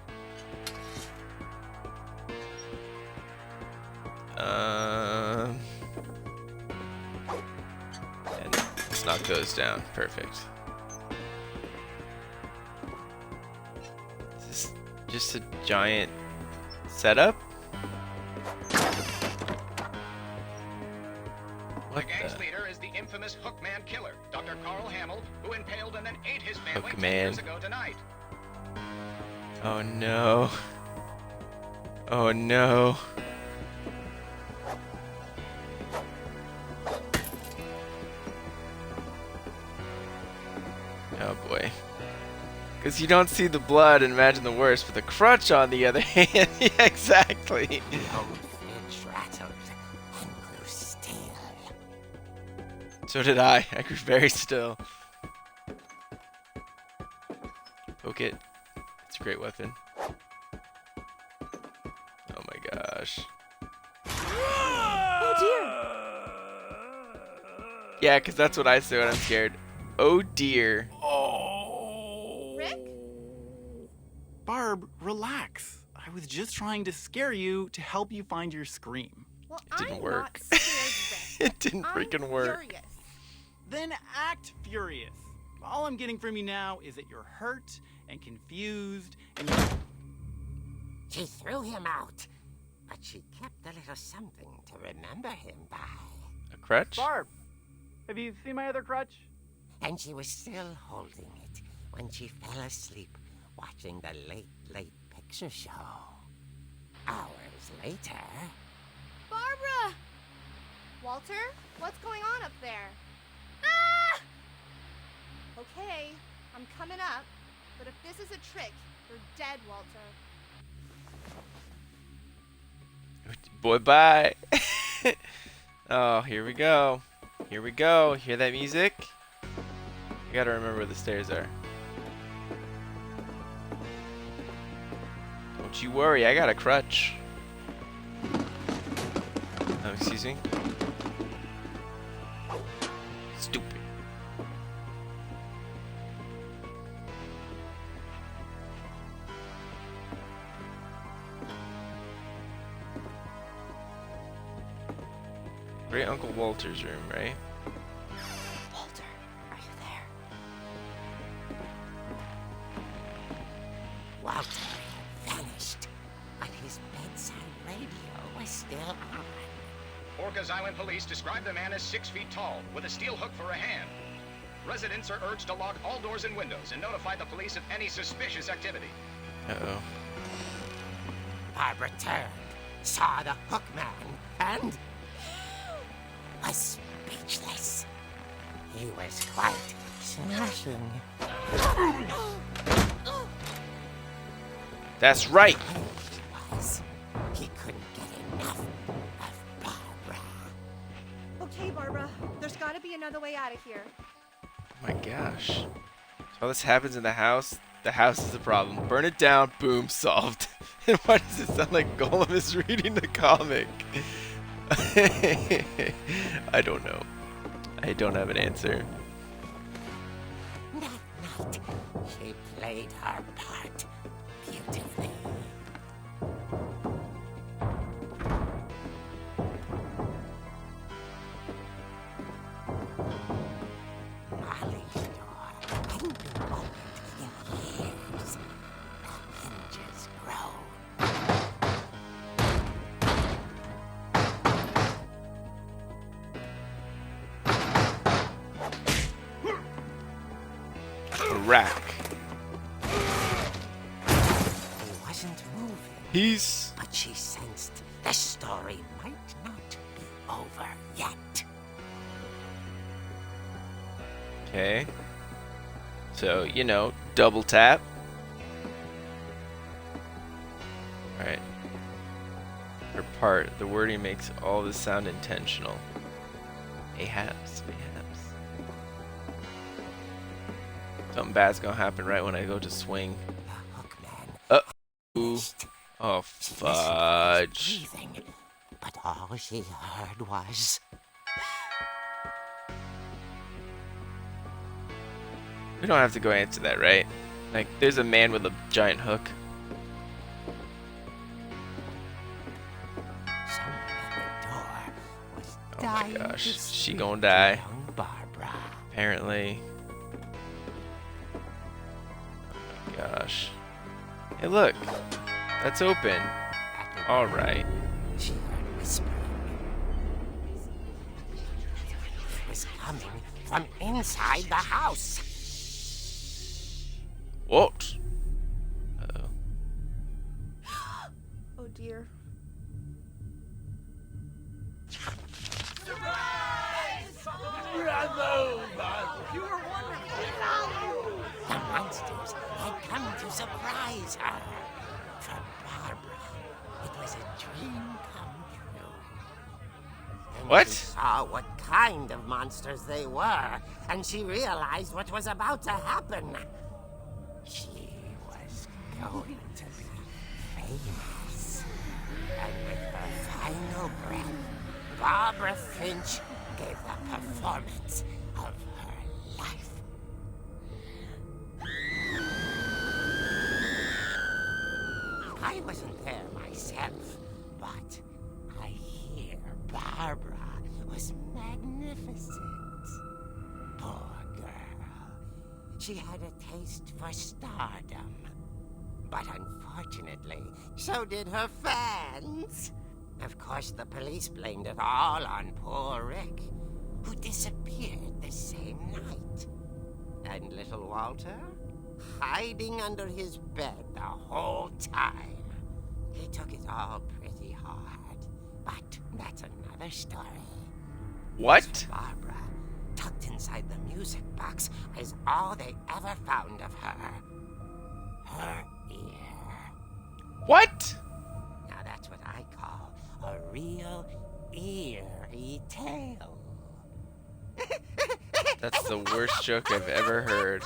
S1: And let's knock those down. Perfect. Is this just a giant setup?
S8: The
S1: What
S8: gang's
S1: the?
S8: leader is the infamous Hookman killer, Dr. Carl Hamill, who impaled and then ate his family 10
S1: Hookman.
S8: years ago tonight.
S1: Oh no. Oh no. Oh boy. Because you don't see the blood and imagine the worst, but the crutch on the other hand, yeah, exactly.
S6: The old fridge rattled and grew still.
S1: So did I. I grew very still. Poke it. It's a great weapon. Oh my gosh.
S4: Oh dear!
S1: Yeah, because that's what I say when I'm scared. Oh dear.
S4: Rick?
S7: Barb, relax. I was just trying to scare you to help you find your scream.
S4: Well,
S1: Didn't
S4: I'm
S1: work.
S4: not scared, Rick.
S1: It didn't
S4: I'm
S1: freaking work.
S4: furious.
S7: Then act furious. All I'm getting from you now is that you're hurt and confused and you're...
S6: She threw him out, but she kept a little something to remember him by.
S1: A crutch?
S7: Barb, have you seen my other crutch?
S6: And she was still holding it when she fell asleep watching the late picture show. Hours later...
S4: Barbara! Walter? What's going on up there? Ah! Okay, I'm coming up, but if this is a trick, you're dead, Walter.
S1: Boy, bye. Oh, here we go. Here we go. Hear that music? I gotta remember where the stairs are. Don't you worry, I got a crutch. Oh, excuse me. Stupid. Great Uncle Walter's room, right?
S6: Walter, are you there? Walter had vanished, but his bedside radio was still on.
S8: Orcas Island police describe the man as 6 feet tall, with a steel hook for a hand. Residents are urged to lock all doors and windows and notify the police of any suspicious activity.
S1: Uh-oh.
S6: Barbara turned, saw the hook man, and was speechless. He was quite smashing.
S1: That's right.
S6: He couldn't get enough of Barbara.
S4: Okay, Barbara, there's gotta be another way out of here.
S1: Oh my gosh. So all this happens in the house is the problem. Burn it down, boom, solved. And why does it sound like Golem is reading the comic? I don't know. I don't have an answer.
S6: That night, she played her part beautifully. Molly's door hadn't been opened in years. The hinges groan.
S1: A rack.
S6: He wasn't moving,
S1: He's...
S6: but she sensed the story might not be over yet.
S1: Okay. So, you know, double tap. Alright. Her part. The wording makes all this sound intentional. Mayhaps. Something bad's gonna happen right when I go to swing.
S6: The hook man
S1: Ooh.
S6: vanished.
S1: Oh,
S6: She listened
S1: fudge.
S6: for his breathing, but all she heard was...
S1: We don't have to go answer that, right? Like, there's a man with a giant hook.
S6: Someone at the door was
S1: Oh
S6: dying
S1: my gosh.
S6: to
S1: She
S6: speak
S1: gonna
S6: to
S1: die.
S6: young Barbara.
S1: Apparently. Oh my gosh. Hey, look. That's open.
S6: At the
S1: Alright.
S6: She heard whispering. It was coming from inside the house.
S1: What? Uh-oh.
S4: Oh dear.
S6: The monsters had come to surprise her. For Barbara, it was a dream come true. Then
S1: What?
S6: She saw what kind of monsters they were, and she realized what was about to happen. She was going to be famous. And with her final breath, Barbara Finch gave the performance of her life. I wasn't there myself, but I hear Barbara was magnificent. Poor girl. She had a taste for stardom. But unfortunately, so did her fans. Of course, the police blamed it all on poor Rick, who disappeared the same night. And little Walter? Hiding under his bed the whole time. He took it all pretty hard. But that's another story.
S1: What?
S6: Barbara, tucked inside the music box, is all they ever found of her. Her ear.
S1: What?
S6: Now that's what I call a real eerie tale.
S1: That's the worst joke I've ever heard.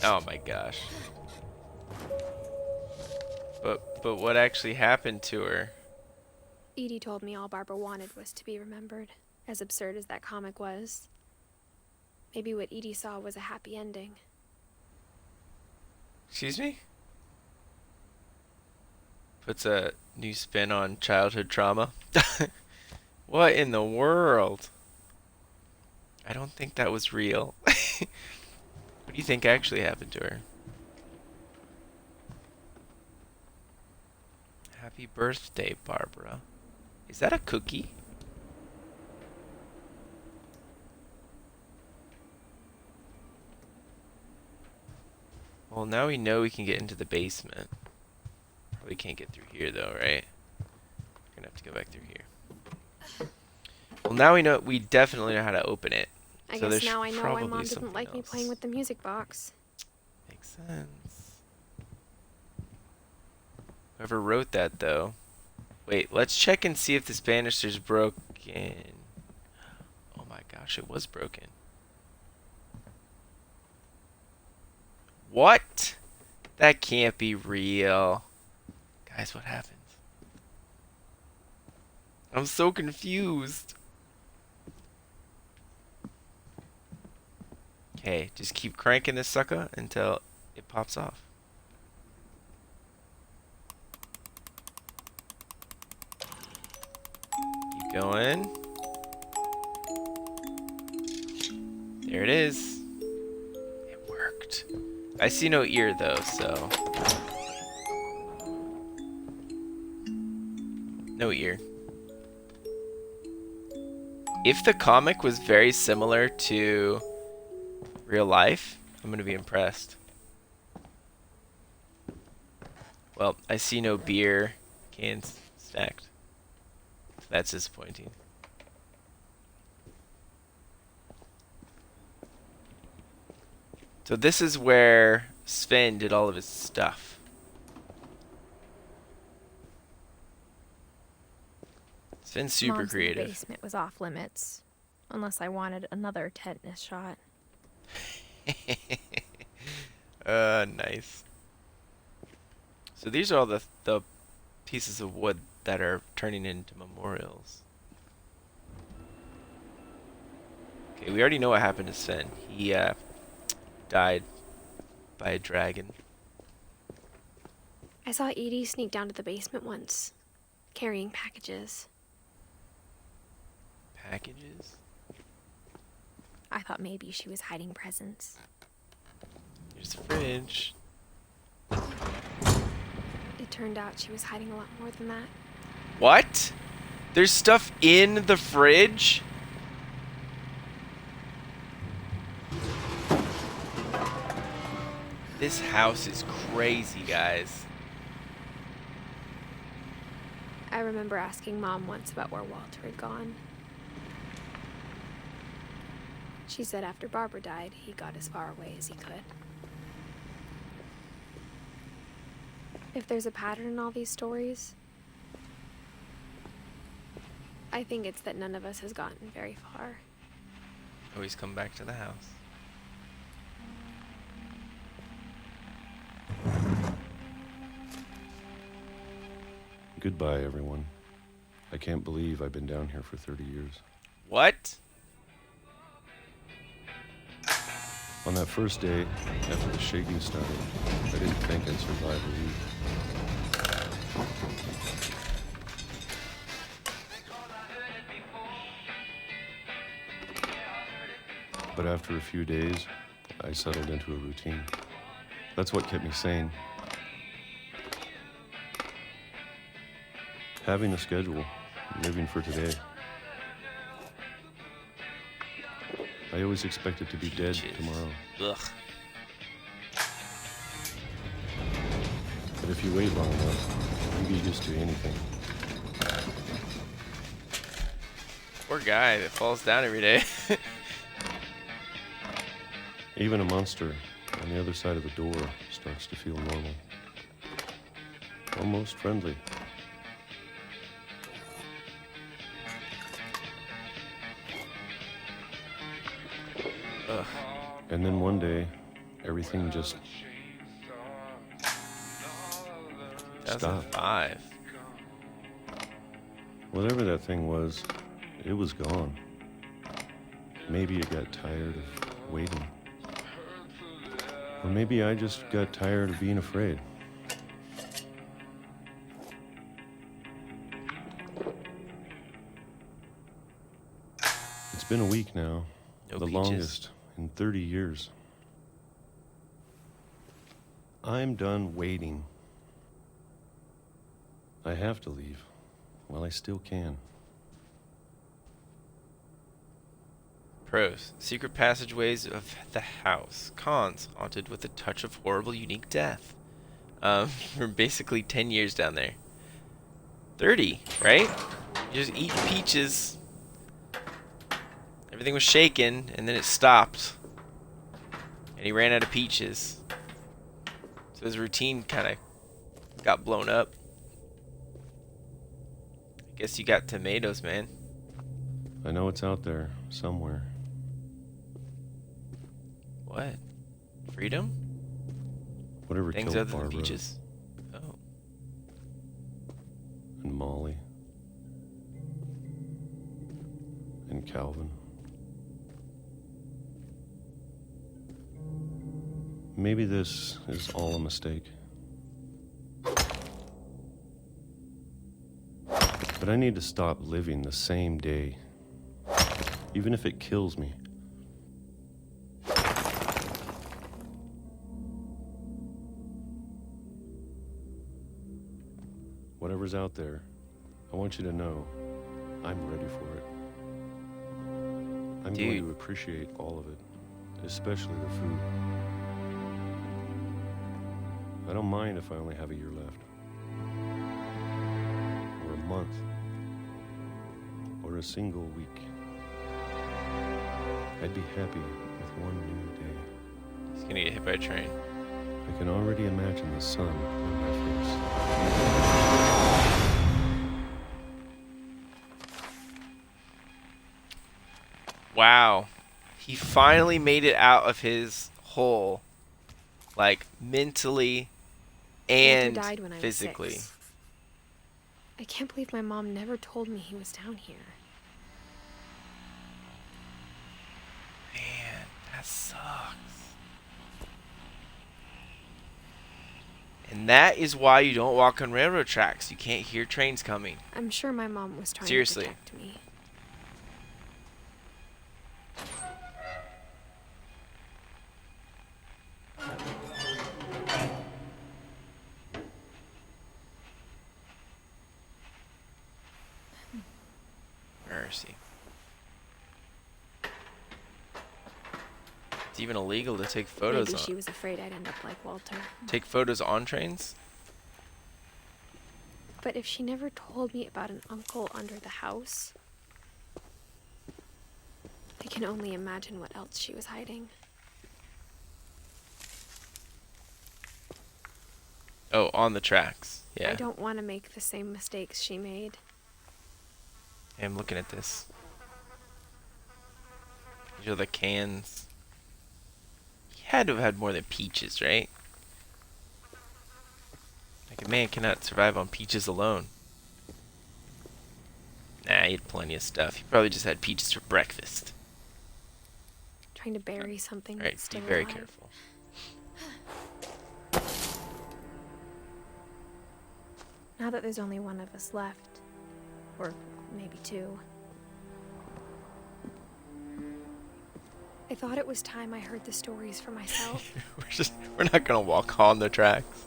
S1: Oh my gosh. But what actually happened to her?
S2: Edie told me all Barbara wanted was to be remembered, as absurd as that comic was. Maybe what Edie saw was a happy ending.
S1: Excuse me? Puts a new spin on childhood trauma. What in the world? I don't think that was real. What do you think actually happened to her? Happy birthday, Barbara. Is that a cookie? Well, now we know we can get into the basement. Probably can't get through here though, right? We're gonna have to go back through here. Well, now we definitely know how to open it.
S2: I
S1: So
S2: guess
S1: there's
S2: now I know why
S1: probably
S2: Mom didn't
S1: something
S2: like me
S1: else.
S2: playing with the music box.
S1: Makes sense. Whoever wrote that though. Wait, let's check and see if this banister's broken. Oh my gosh, it was broken. What? That can't be real. Guys, what happens? I'm so confused. Okay, just keep cranking this sucker until it pops off. Keep going. There it is. It worked. I see no ear though, so. No ear. If the comic was very similar to real life, I'm gonna be impressed. Well, I see no beer cans stacked. So that's disappointing. So this is where Sven did all of his stuff. Sven's super
S2: Mom said the
S1: creative.
S2: basement was off limits, unless I wanted another tetanus shot.
S1: Nice. So these are all the pieces of wood that are turning into memorials. Okay, we already know what happened to Sven. He died by a dragon.
S2: I saw Edie sneak down to the basement once, carrying packages.
S1: Packages?
S2: I thought maybe she was hiding presents.
S1: Here's the fridge.
S2: It turned out she was hiding a lot more than that.
S1: What? There's stuff in the fridge? This house is crazy, guys.
S2: I remember asking Mom once about where Walter had gone. She said after Barbara died, he got as far away as he could. If there's a pattern in all these stories, I think it's that none of us has gotten very far.
S1: Always come back to the house.
S9: Goodbye, everyone. I can't believe I've been down here for 30 years.
S1: What?
S9: On that first day, after the shaking started, I didn't think I'd survive a week. But after a few days, I settled into a routine. That's what kept me sane. Having a schedule, living for today. I always expected to be dead tomorrow.
S1: Ugh.
S9: But if you wait long enough, you get used to anything.
S1: Poor guy that falls down every day.
S9: Even a monster on the other side of the door starts to feel normal. Almost friendly.
S1: Ugh.
S9: And then one day, everything just stopped.
S1: 2005.
S9: Whatever that thing was, it was gone. Maybe it got tired of waiting. Or maybe I just got tired of being afraid. It's been a week now.
S1: No
S9: The
S1: peaches.
S9: longest in 30 years. I'm done waiting. I have to leave while I still can.
S1: Pros. Secret passageways of the house. Cons. Haunted with a touch of horrible, unique death. We're basically 10 years down there. 30, right? You just eat peaches. Everything was shaken, and then it stopped. And he ran out of peaches. So his routine kind of got blown up. I guess you got tomatoes, man.
S9: I know it's out there somewhere.
S1: What? Freedom?
S9: Whatever
S1: Things
S9: killed
S1: other than
S9: Barbara
S1: peaches. Oh.
S9: and Molly and Calvin. Maybe this is all a mistake. But I need to stop living the same day, even if it kills me. Whatever's out there, I want you to know I'm ready for it. I'm going to appreciate all of it, especially the food. I don't mind if I only have a year left, or a month, or a single week. I'd be happy with one new day.
S1: He's gonna get hit by a train.
S9: I can already imagine the sun on my face.
S1: Wow. He finally made it out of his hole. Like, mentally and
S2: Walter died when I was
S1: physically.
S2: 6. I can't believe my mom never told me he was down here.
S1: Man, that sucks. And that is why you don't walk on railroad tracks. You can't hear trains coming.
S2: I'm sure my mom was trying
S1: Seriously.
S2: to protect me.
S1: Mercy. It's even illegal to take photos
S2: Maybe
S1: on.
S2: she was afraid I'd end up like Walter.
S1: Take photos on trains?
S2: But if she never told me about an uncle under the house, I can only imagine what else she was hiding.
S1: Oh, on the tracks. Yeah.
S2: I don't want to make the same mistakes she made.
S1: Hey, I'm looking at this. These are the cans. He had to have had more than peaches, right? Like, a man cannot survive on peaches alone. Nah, he had plenty of stuff. He probably just had peaches for breakfast.
S2: Trying to bury something
S1: Alright,
S2: that's
S1: be
S2: still
S1: very
S2: alive.
S1: careful.
S2: Now that there's only one of us left, or maybe two, I thought it was time I heard the stories for myself
S1: We're not gonna walk on the tracks.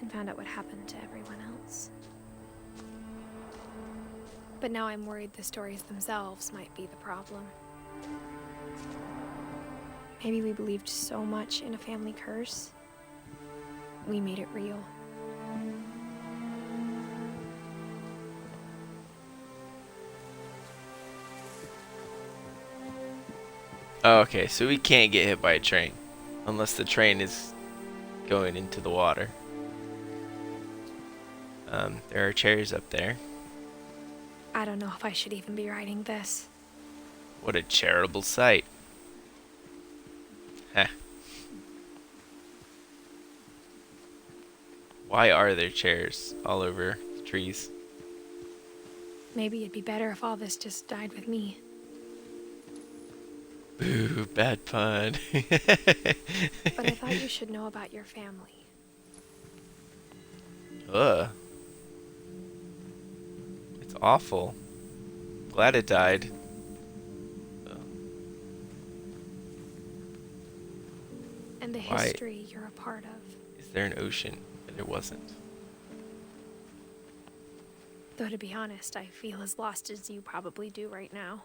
S2: and found out what happened to everyone else. But now I'm worried the stories themselves might be the problem. Maybe we believed so much in a family curse, we made it real.
S1: Oh, okay, so we can't get hit by a train. Unless the train is going into the water. There are chairs up there.
S2: I don't know if I should even be writing this.
S1: What a charitable sight. Heh. Why are there chairs all over the trees?
S2: Maybe it'd be better if all this just died with me.
S1: Boo, bad pun.
S2: But I thought you should know about your family.
S1: Ugh. It's awful. Glad it died.
S2: And the
S1: Why?
S2: history you're a part of.
S1: Is there an ocean? But there wasn't.
S2: Though to be honest, I feel as lost as you probably do right now.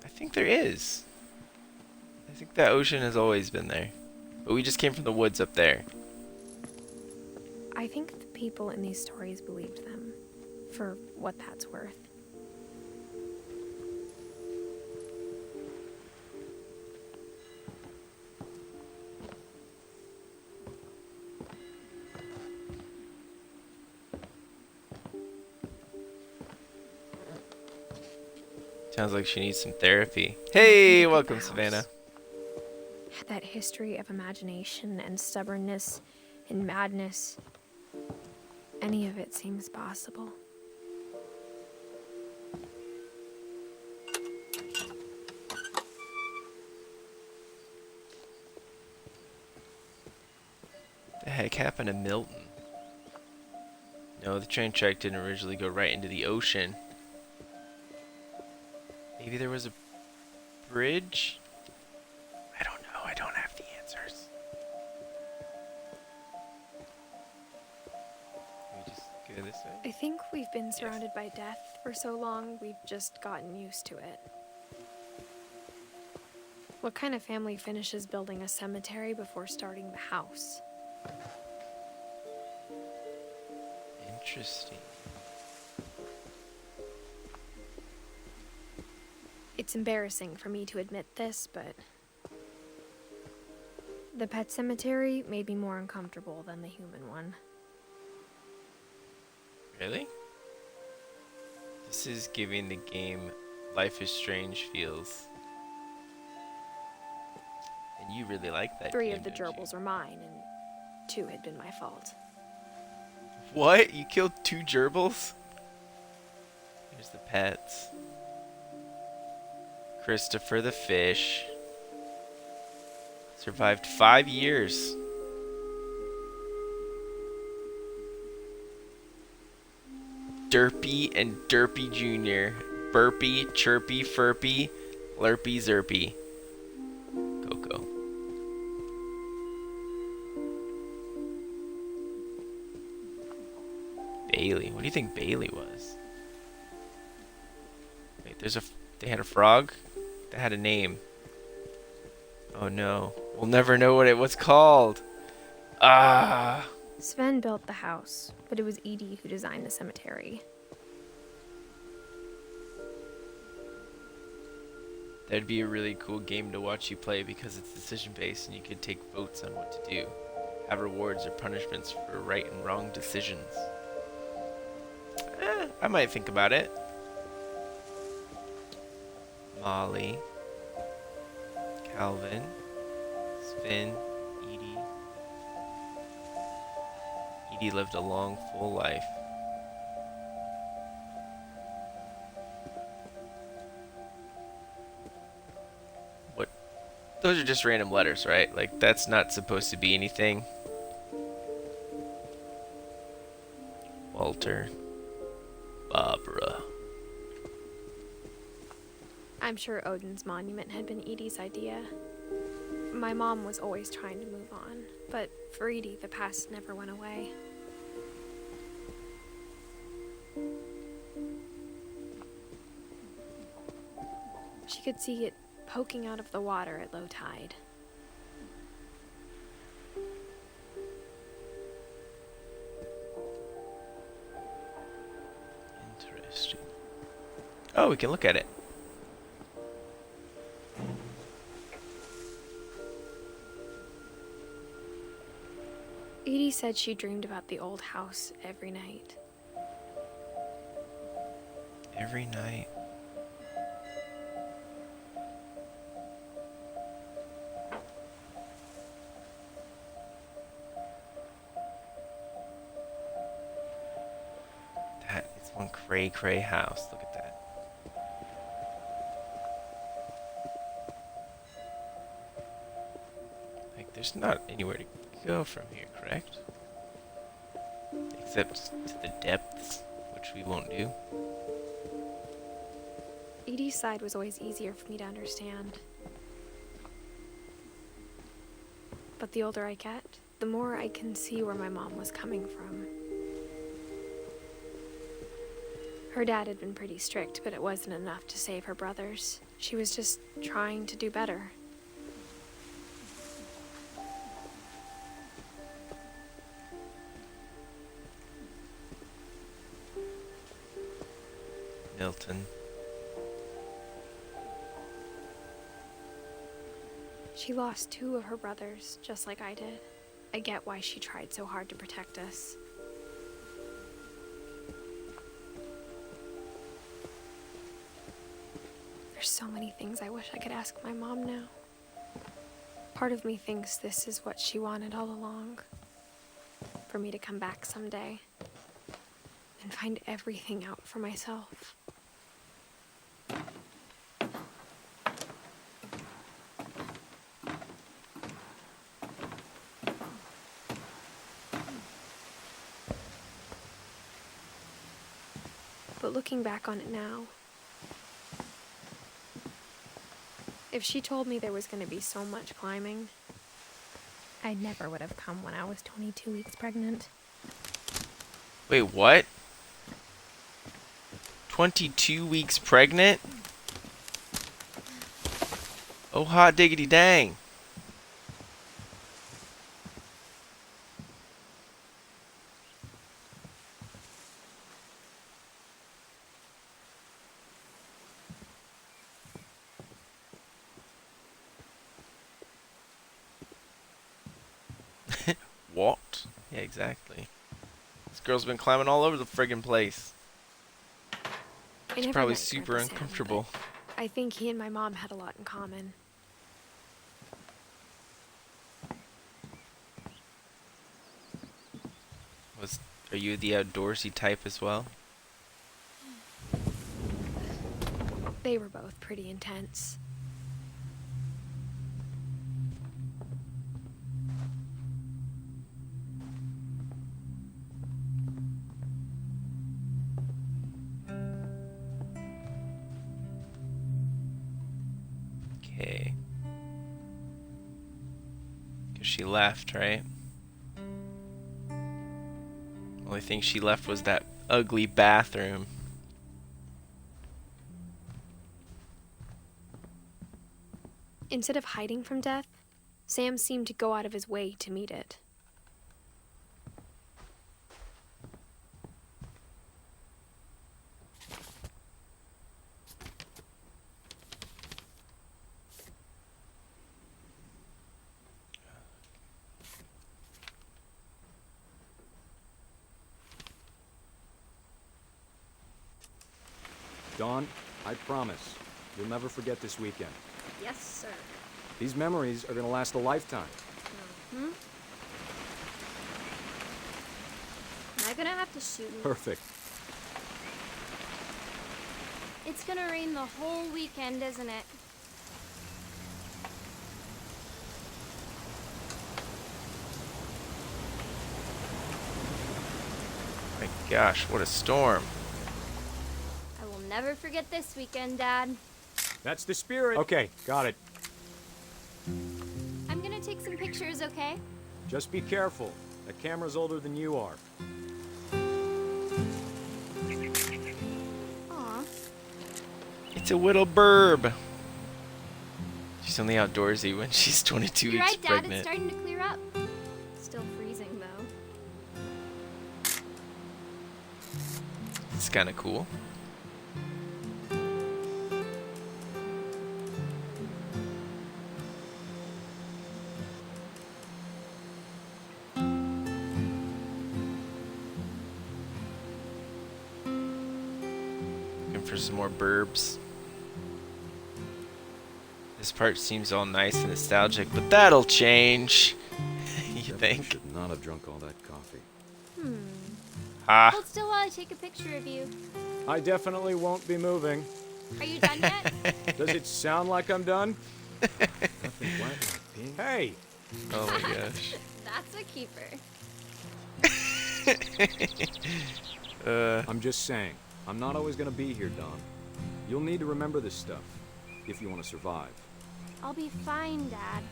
S1: I think there is. I think that ocean has always been there. But we just came from the woods up there.
S2: I think the people in these stories believed them, for what that's worth.
S1: Sounds like she needs some therapy. Hey, welcome, Savannah.
S2: That history of imagination and stubbornness and madness. Any of it seems possible.
S1: The heck happened to Milton? No, the train track didn't originally go right into the ocean. Maybe there was a bridge? I don't know. I don't have the answers. Can we just go this way?
S2: I think we've been surrounded by death for so long, we've just gotten used to it. What kind of family finishes building a cemetery before starting the house?
S1: Interesting.
S2: It's embarrassing for me to admit this, but the pet cemetery made me more uncomfortable than the human one.
S1: Really? This is giving the game Life is Strange feels. And you really like that
S2: 3
S1: game,
S2: of the
S1: don't you?
S2: gerbils were mine, and 2 had been my fault.
S1: What? You killed 2 gerbils? Here's the pets. Christopher the fish. Survived 5 years. Derpy and Derpy Jr. Burpy, Chirpy, Furpy, Lurpy, Zerpy. Coco. Bailey. What do you think Bailey was? Wait, they had a frog that had a name. Oh no. We'll never know what it was called. Ah.
S2: Sven built the house, but it was Edie who designed the cemetery.
S1: That'd be a really cool game to watch you play because it's decision based and you could take votes on what to do. Have rewards or punishments for right and wrong decisions. I might think about it. Molly, Calvin, Sven, Edie. Edie lived a long, full life. What? Those are just random letters, right? Like, that's not supposed to be anything. Walter. Barbara.
S2: I'm sure Odin's monument had been Edie's idea. My mom was always trying to move on, but for Edie, the past never went away. She could see it poking out of the water at low tide.
S1: Interesting. Oh, we can look at it.
S2: Edie said she dreamed about the old house every night.
S1: Every night. That is one cray house. Look at that. Like, there's not anywhere to go from here, correct? Except to the depths, which we won't do.
S2: Edie's side was always easier for me to understand. But the older I get, the more I can see where my mom was coming from. Her dad had been pretty strict, but it wasn't enough to save her brothers. She was just trying to do better.
S1: Milton.
S2: She lost 2 of her brothers, just like I did. I get why she tried so hard to protect us. There's so many things I wish I could ask my mom now. Part of me thinks this is what she wanted all along. For me to come back someday and find everything out for myself. But looking back on it now, if she told me there was going to be so much climbing, I never would have come when I was 22 weeks pregnant.
S1: Wait, what? 22 weeks pregnant? Oh, hot diggity dang. What? Yeah, exactly. This girl's been climbing all over the friggin' place.
S2: I
S1: She's
S2: never
S1: probably
S2: met
S1: super
S2: Grandpa Sam,
S1: uncomfortable.
S2: but I think he and my mom had a lot in common.
S1: Are you the outdoorsy type as well?
S2: They were both pretty intense.
S1: Okay. Because she left, right? Only thing she left was that ugly bathroom.
S2: Instead of hiding from death, Sam seemed to go out of his way to meet it.
S10: Dawn, I promise, you'll never forget this weekend.
S11: Yes, sir.
S10: These memories are gonna last a lifetime.
S11: Hmm? Am I gonna have to shoot him?
S10: Perfect.
S11: It's gonna rain the whole weekend, isn't it?
S1: My gosh, what a storm.
S11: I will never forget this weekend, Dad.
S10: That's the spirit. Okay, got it.
S11: I'm gonna take some pictures, okay?
S10: Just be careful. That camera's older than you are.
S11: Aw.
S1: It's a little burb. She's only outdoorsy when she's 22
S11: You're
S1: weeks
S11: right, Dad.
S1: pregnant.
S11: It's starting to clear up. Still freezing, though.
S1: It's kind of cool. for some more burbs. This part seems all nice and nostalgic, but that'll change. You think?
S10: Should not have drunk all that coffee.
S1: Ah.
S11: Hold still while I take a picture of you.
S10: I definitely won't be moving.
S11: Are you done yet?
S10: Does it sound like I'm done? Nothing wet like being... Hey!
S1: Oh my gosh.
S11: That's a keeper.
S10: I'm just saying, I'm not always gonna be here, Don. You'll need to remember this stuff, if you want to survive.
S11: I'll be fine, Dad.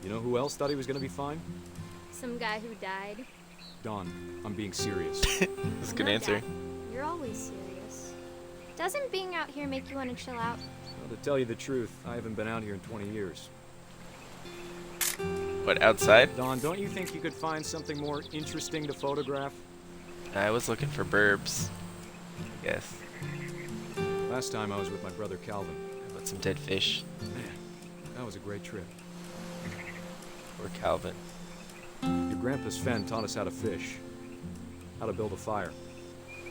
S10: You know who else thought he was gonna be fine?
S11: Some guy who died.
S10: Don, I'm being serious.
S1: That's a good
S11: No,
S1: answer.
S11: Dad. You're always serious. Doesn't being out here make you want to chill out?
S10: Well, to tell you the truth, I haven't been out here in 20 years.
S1: What, outside?
S10: Don, don't you think you could find something more interesting to photograph?
S1: I was looking for burbs, I guess.
S10: Last time I was with my brother Calvin.
S1: How about some dead fish?
S10: Man, that was a great trip.
S1: Or Calvin.
S10: Your grandpa's Fen taught us how to fish, how to build a fire.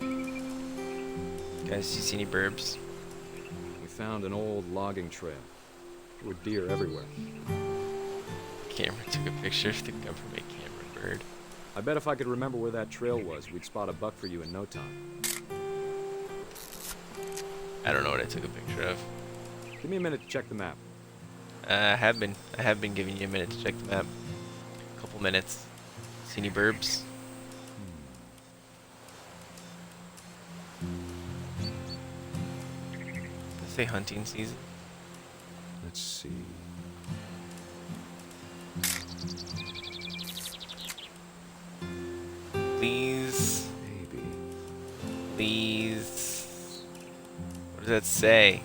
S1: Guys, you see any burbs?
S10: We found an old logging trail. There were deer everywhere.
S1: Camera took a picture of the government camera bird.
S10: I bet if I could remember where that trail was, we'd spot a buck for you in no time.
S1: I don't know what I took a picture of.
S10: Give me a minute to check the map.
S1: I have been giving you a minute to check the map. A couple minutes. See any burbs? Did I say hunting season?
S10: Let's see.
S1: Please.
S10: Maybe.
S1: Please. What does that say?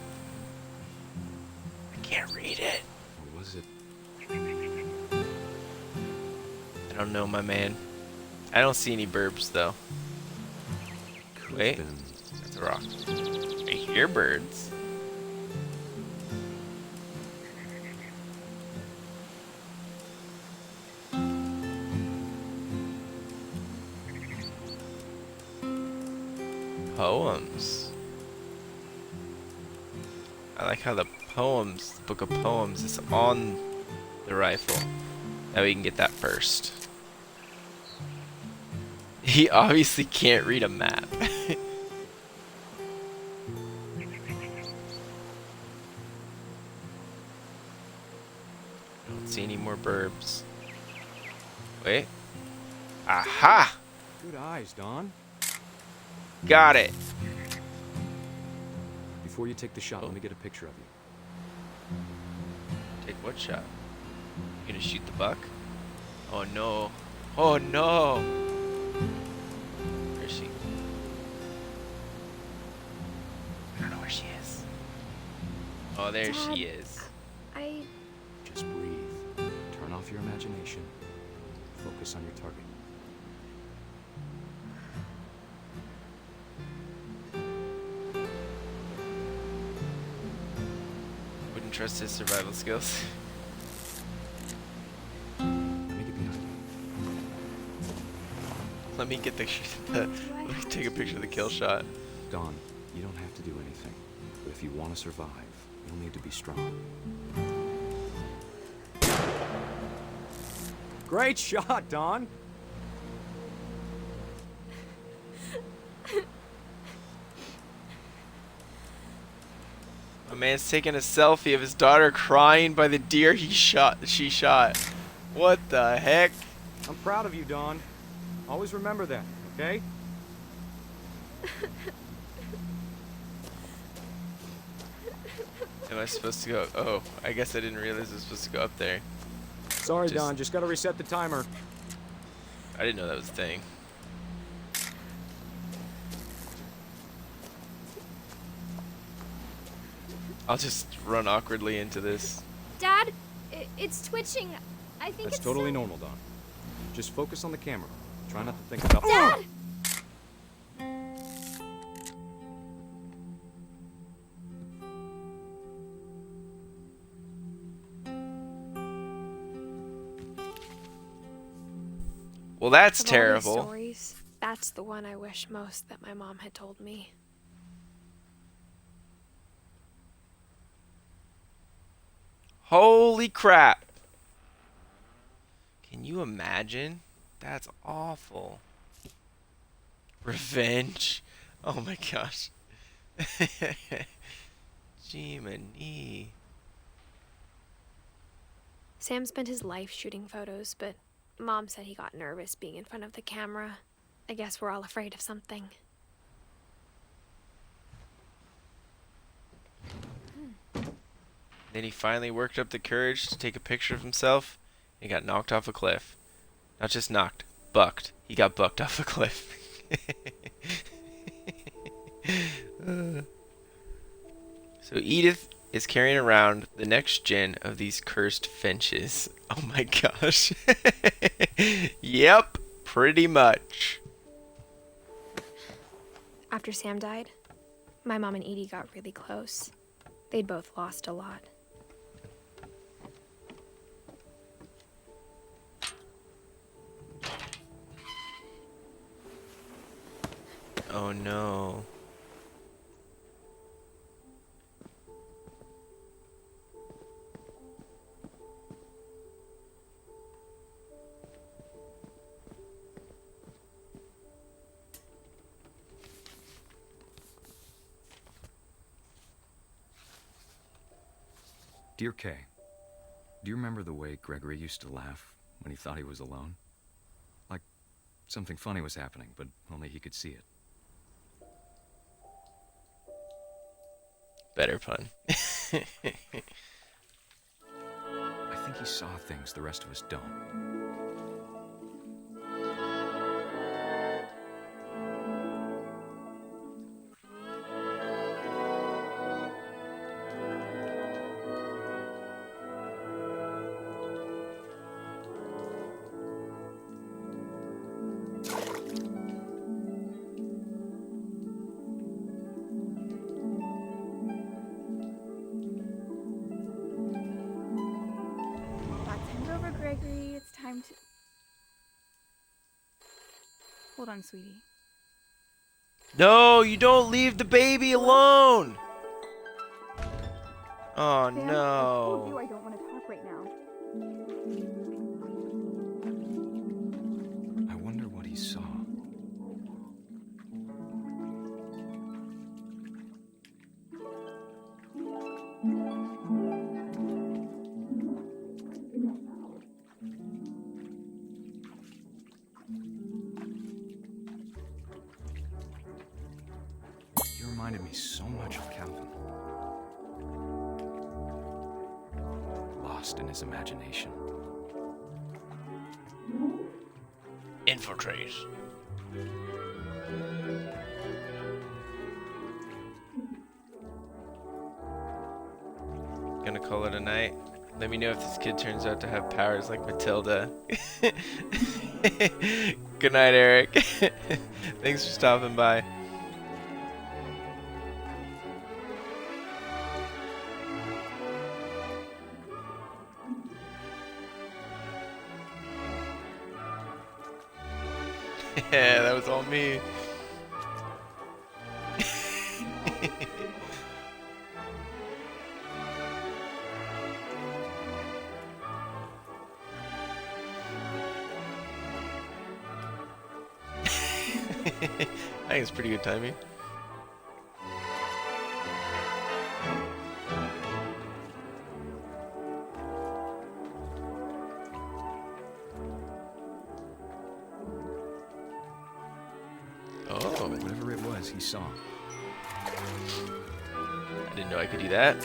S1: I can't read it.
S10: Or was it?
S1: I don't know, my man. I don't see any burbs, though.
S10: Could've
S1: Wait.
S10: been.
S1: That's a rock. I hear birds. Poems. I like how the poems, the book of poems, is on the rifle. Now we can get that first. He obviously can't read a map. Don't see any more burbs. Wait. Aha!
S10: Good eyes, Don.
S1: Got it.
S10: Before you take the shot, let me get a picture of you.
S1: Take what shot? You gonna shoot the buck? Oh no. Oh no! Where is she? I don't know where she is. Oh, there
S2: Dad,
S1: she is.
S2: I...
S10: Just breathe. Turn off your imagination. Focus on your target.
S1: Wouldn't trust his survival skills.
S10: Let me get behind you.
S1: Let me get the let me take a picture of the kill shot.
S10: Don, you don't have to do anything. But if you want to survive, you'll need to be strong. Great shot, Don!
S1: My man's taking a selfie of his daughter crying by the deer she shot. What the heck?
S10: I'm proud of you, Don. Always remember that, okay?
S1: Am I supposed to go? Oh, I guess I didn't realize I was supposed to go up there.
S10: Sorry, Don. Just gotta reset the timer.
S1: I didn't know that was a thing. I'll just run awkwardly into this.
S11: Dad, it's twitching. I think
S10: That's
S11: it's
S10: totally
S11: so...
S10: normal, Don. Just focus on the camera. Try not to think about...
S11: Dad!
S1: Well, that's
S2: Of all these
S1: terrible.
S2: stories, that's the one I wish most that my mom had told me.
S1: Holy crap. Can you imagine? That's awful. Revenge. Oh my gosh. Jiminy.
S2: Sam spent his life shooting photos, but Mom said he got nervous being in front of the camera. I guess we're all afraid of something.
S1: Then he finally worked up the courage to take a picture of himself and got knocked off a cliff. Not just knocked, bucked. He got bucked off a cliff. So Edith is carrying around the next gen of these cursed Finches. Oh my gosh. Yep, pretty much.
S2: After Sam died, my mom and Edie got really close. They'd both lost a lot.
S1: Oh no.
S10: Dear Kay, do you remember the way Gregory used to laugh when he thought he was alone? Like something funny was happening, but only he could see it.
S1: Better pun.
S10: I think he saw things the rest of us don't.
S4: Gregory, it's time to... Hold on, sweetie.
S1: No, you don't leave the baby alone. Oh
S4: Sam, I told you
S1: no.
S4: I don't want to talk right now.
S10: I wonder what he saw. You reminded me so much of Calvin. Lost in his imagination.
S1: Infiltrate. Gonna call it a night. Let me know if this kid turns out to have powers like Matilda. Good night, Eric. Thanks for stopping by. Yeah, that was all me. I think it's pretty good timing. Oh,
S10: Whatever it was, he saw.
S1: I didn't know I could do that.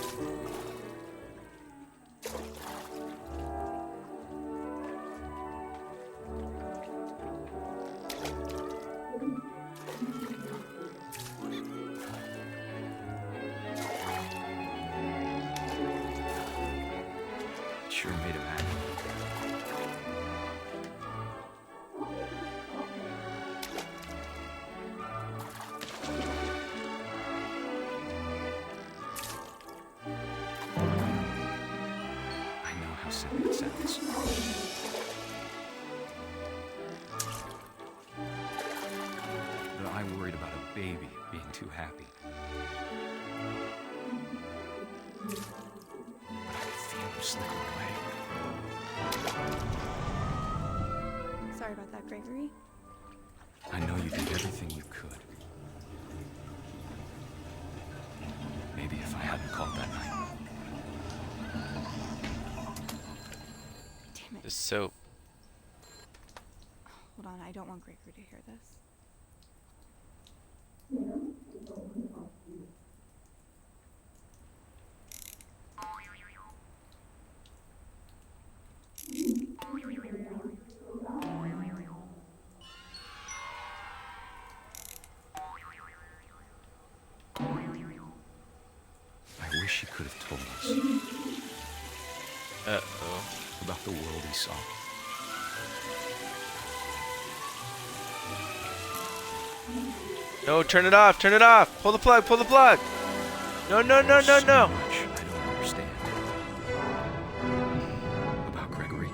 S10: It sure made him happy. I know how silly it sounds. But I worried about a baby being too happy. But I could feel him sleep.
S11: that, Gregory?
S10: I know you did everything you could. Maybe if I hadn't called that night.
S11: Damn it.
S1: The soap.
S11: Hold on, I don't want Gregory to hear this.
S10: I wish he could have told us
S1: Uh-oh.
S10: about the world he saw.
S1: No, turn it off, turn it off. Pull the plug, pull the plug. No, no, no, no,
S10: So
S1: no.
S10: much I don't understand. About Gregory.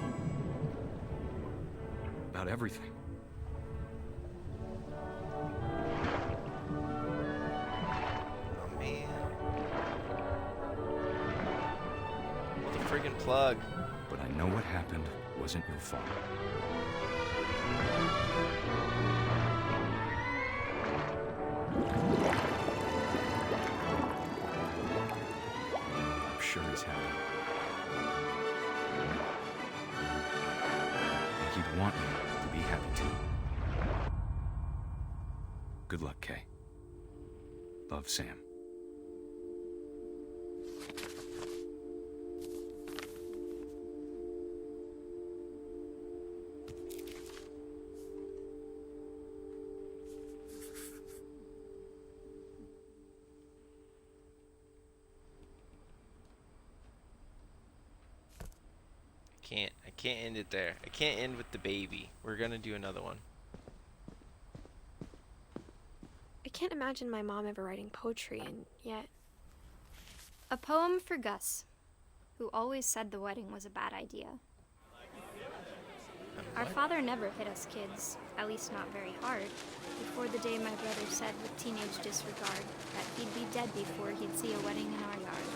S10: About everything.
S1: Oh, man. Pull the friggin' plug.
S10: But I know what happened wasn't your fault. I'm sure he's happy. And he'd want you to be happy too. Good luck, Kay. Love, Sam.
S1: I can't end it there. I can't end with the baby. We're gonna do another one.
S2: I can't imagine my mom ever writing poetry, and yet.
S11: A poem for Gus, who always said the wedding was a bad idea. Our father never hit us kids, at least not very hard, before the day my brother said with teenage disregard that he'd be dead before he'd see a wedding in our yard.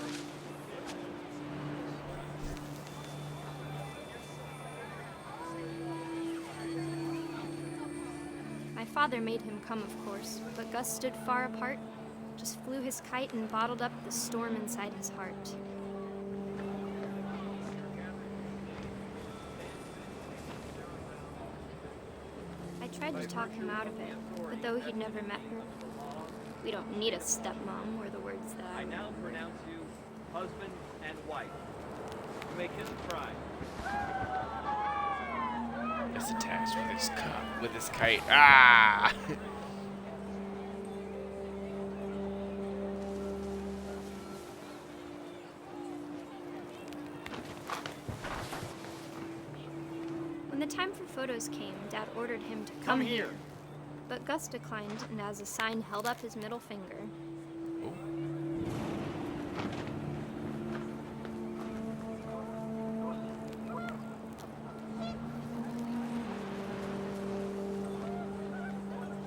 S11: My father made him come, of course, but Gus stood far apart, just flew his kite and bottled up the storm inside his heart. I tried to talk him out of it, but though he'd never met her, "We don't need a stepmom," were the words that
S12: I now pronounce you husband and wife. You may kiss the bride.
S1: Gets attached with his cup, with his kite. Ah!
S11: When the time for photos came, Dad ordered him to come here. But Gus declined, and as a sign held up his middle finger.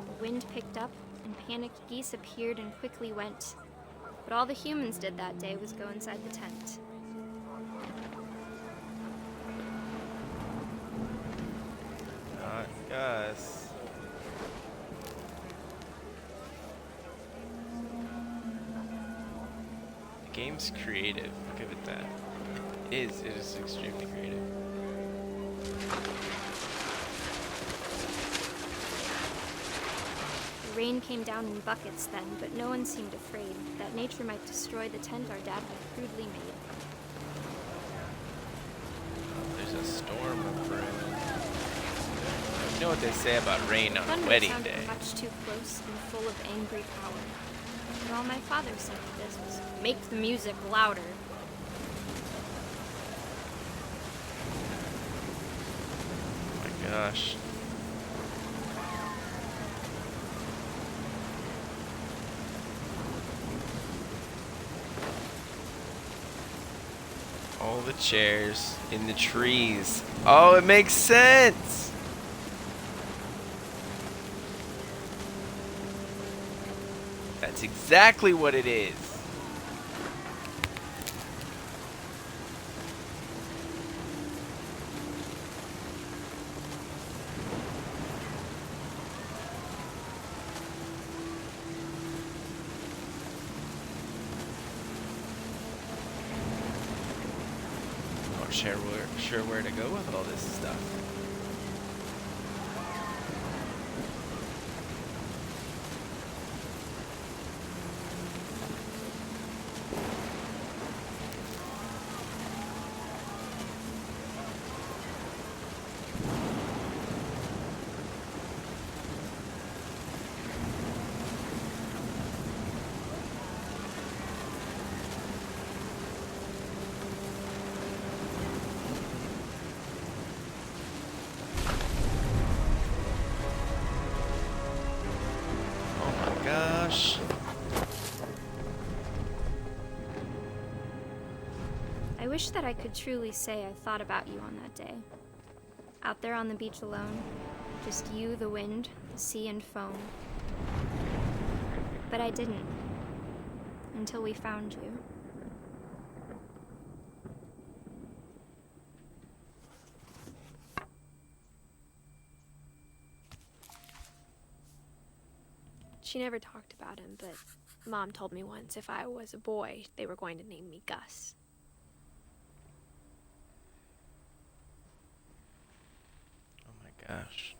S11: The wind picked up, and panicked geese appeared and quickly went. But all the humans did that day was go inside the tent.
S1: Not Gus. The game's creative. I'll give it that. It is extremely creative.
S11: The rain came down in buckets then, but no one seemed afraid that nature might destroy the tent our dad had crudely made.
S1: There's a storm brewing. You know what they say about rain on
S11: Thunder
S1: wedding
S11: sounded
S1: day.
S11: much too close and full of angry power. And all my father said to this was, "Make the music louder."
S1: Oh my gosh. All the chairs in the trees. Oh, it makes sense. That's exactly what it is. not sure where to go with all this stuff. Gosh.
S11: I wish that I could truly say I thought about you on that day. Out there on the beach alone, just you, the wind, the sea, and foam. But I didn't. Until we found you.
S2: She never talked about him, but Mom told me once if I was a boy, they were going to name me Gus.
S1: Oh my gosh.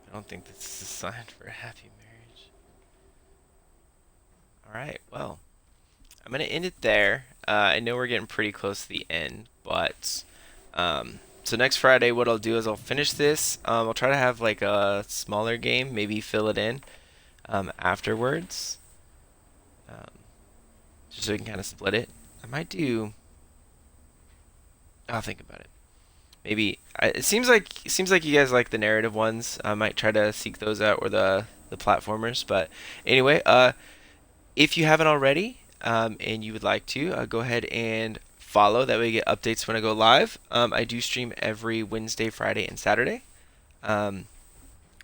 S1: I don't think this is a sign for a happy marriage. Alright, well, I'm going to end it there. I know we're getting pretty close to the end, but so next Friday what I'll do is I'll finish this. I'll try to have like a smaller game, maybe fill it in afterwards, just so we can kind of split it. I might do. I'll think about it. Maybe it seems like you guys like the narrative ones. I might try to seek those out, or the platformers. But anyway, if you haven't already, and you would like to, go ahead and follow. That way you get updates when I go live. I do stream every Wednesday, Friday, and Saturday.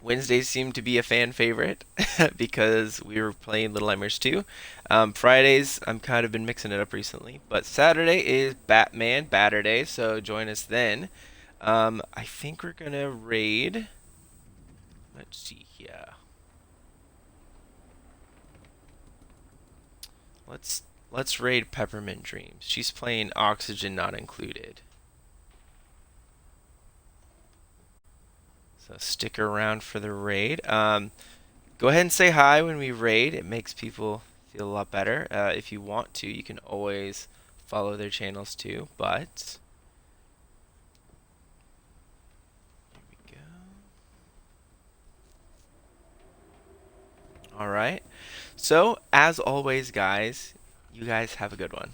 S1: Wednesdays seem to be a fan favorite because we were playing Little Nightmares 2. Fridays, I'm kind of been mixing it up recently. But Saturday is Batman Batter Day, so join us then. I think we're going to raid. Let's see here. Let's raid Peppermint Dreams. She's playing Oxygen Not Included. So stick around for the raid. Go ahead and say hi when we raid. It makes people feel a lot better. If you want to, you can always follow their channels too. But here we go. All right. So as always, guys, you guys have a good one.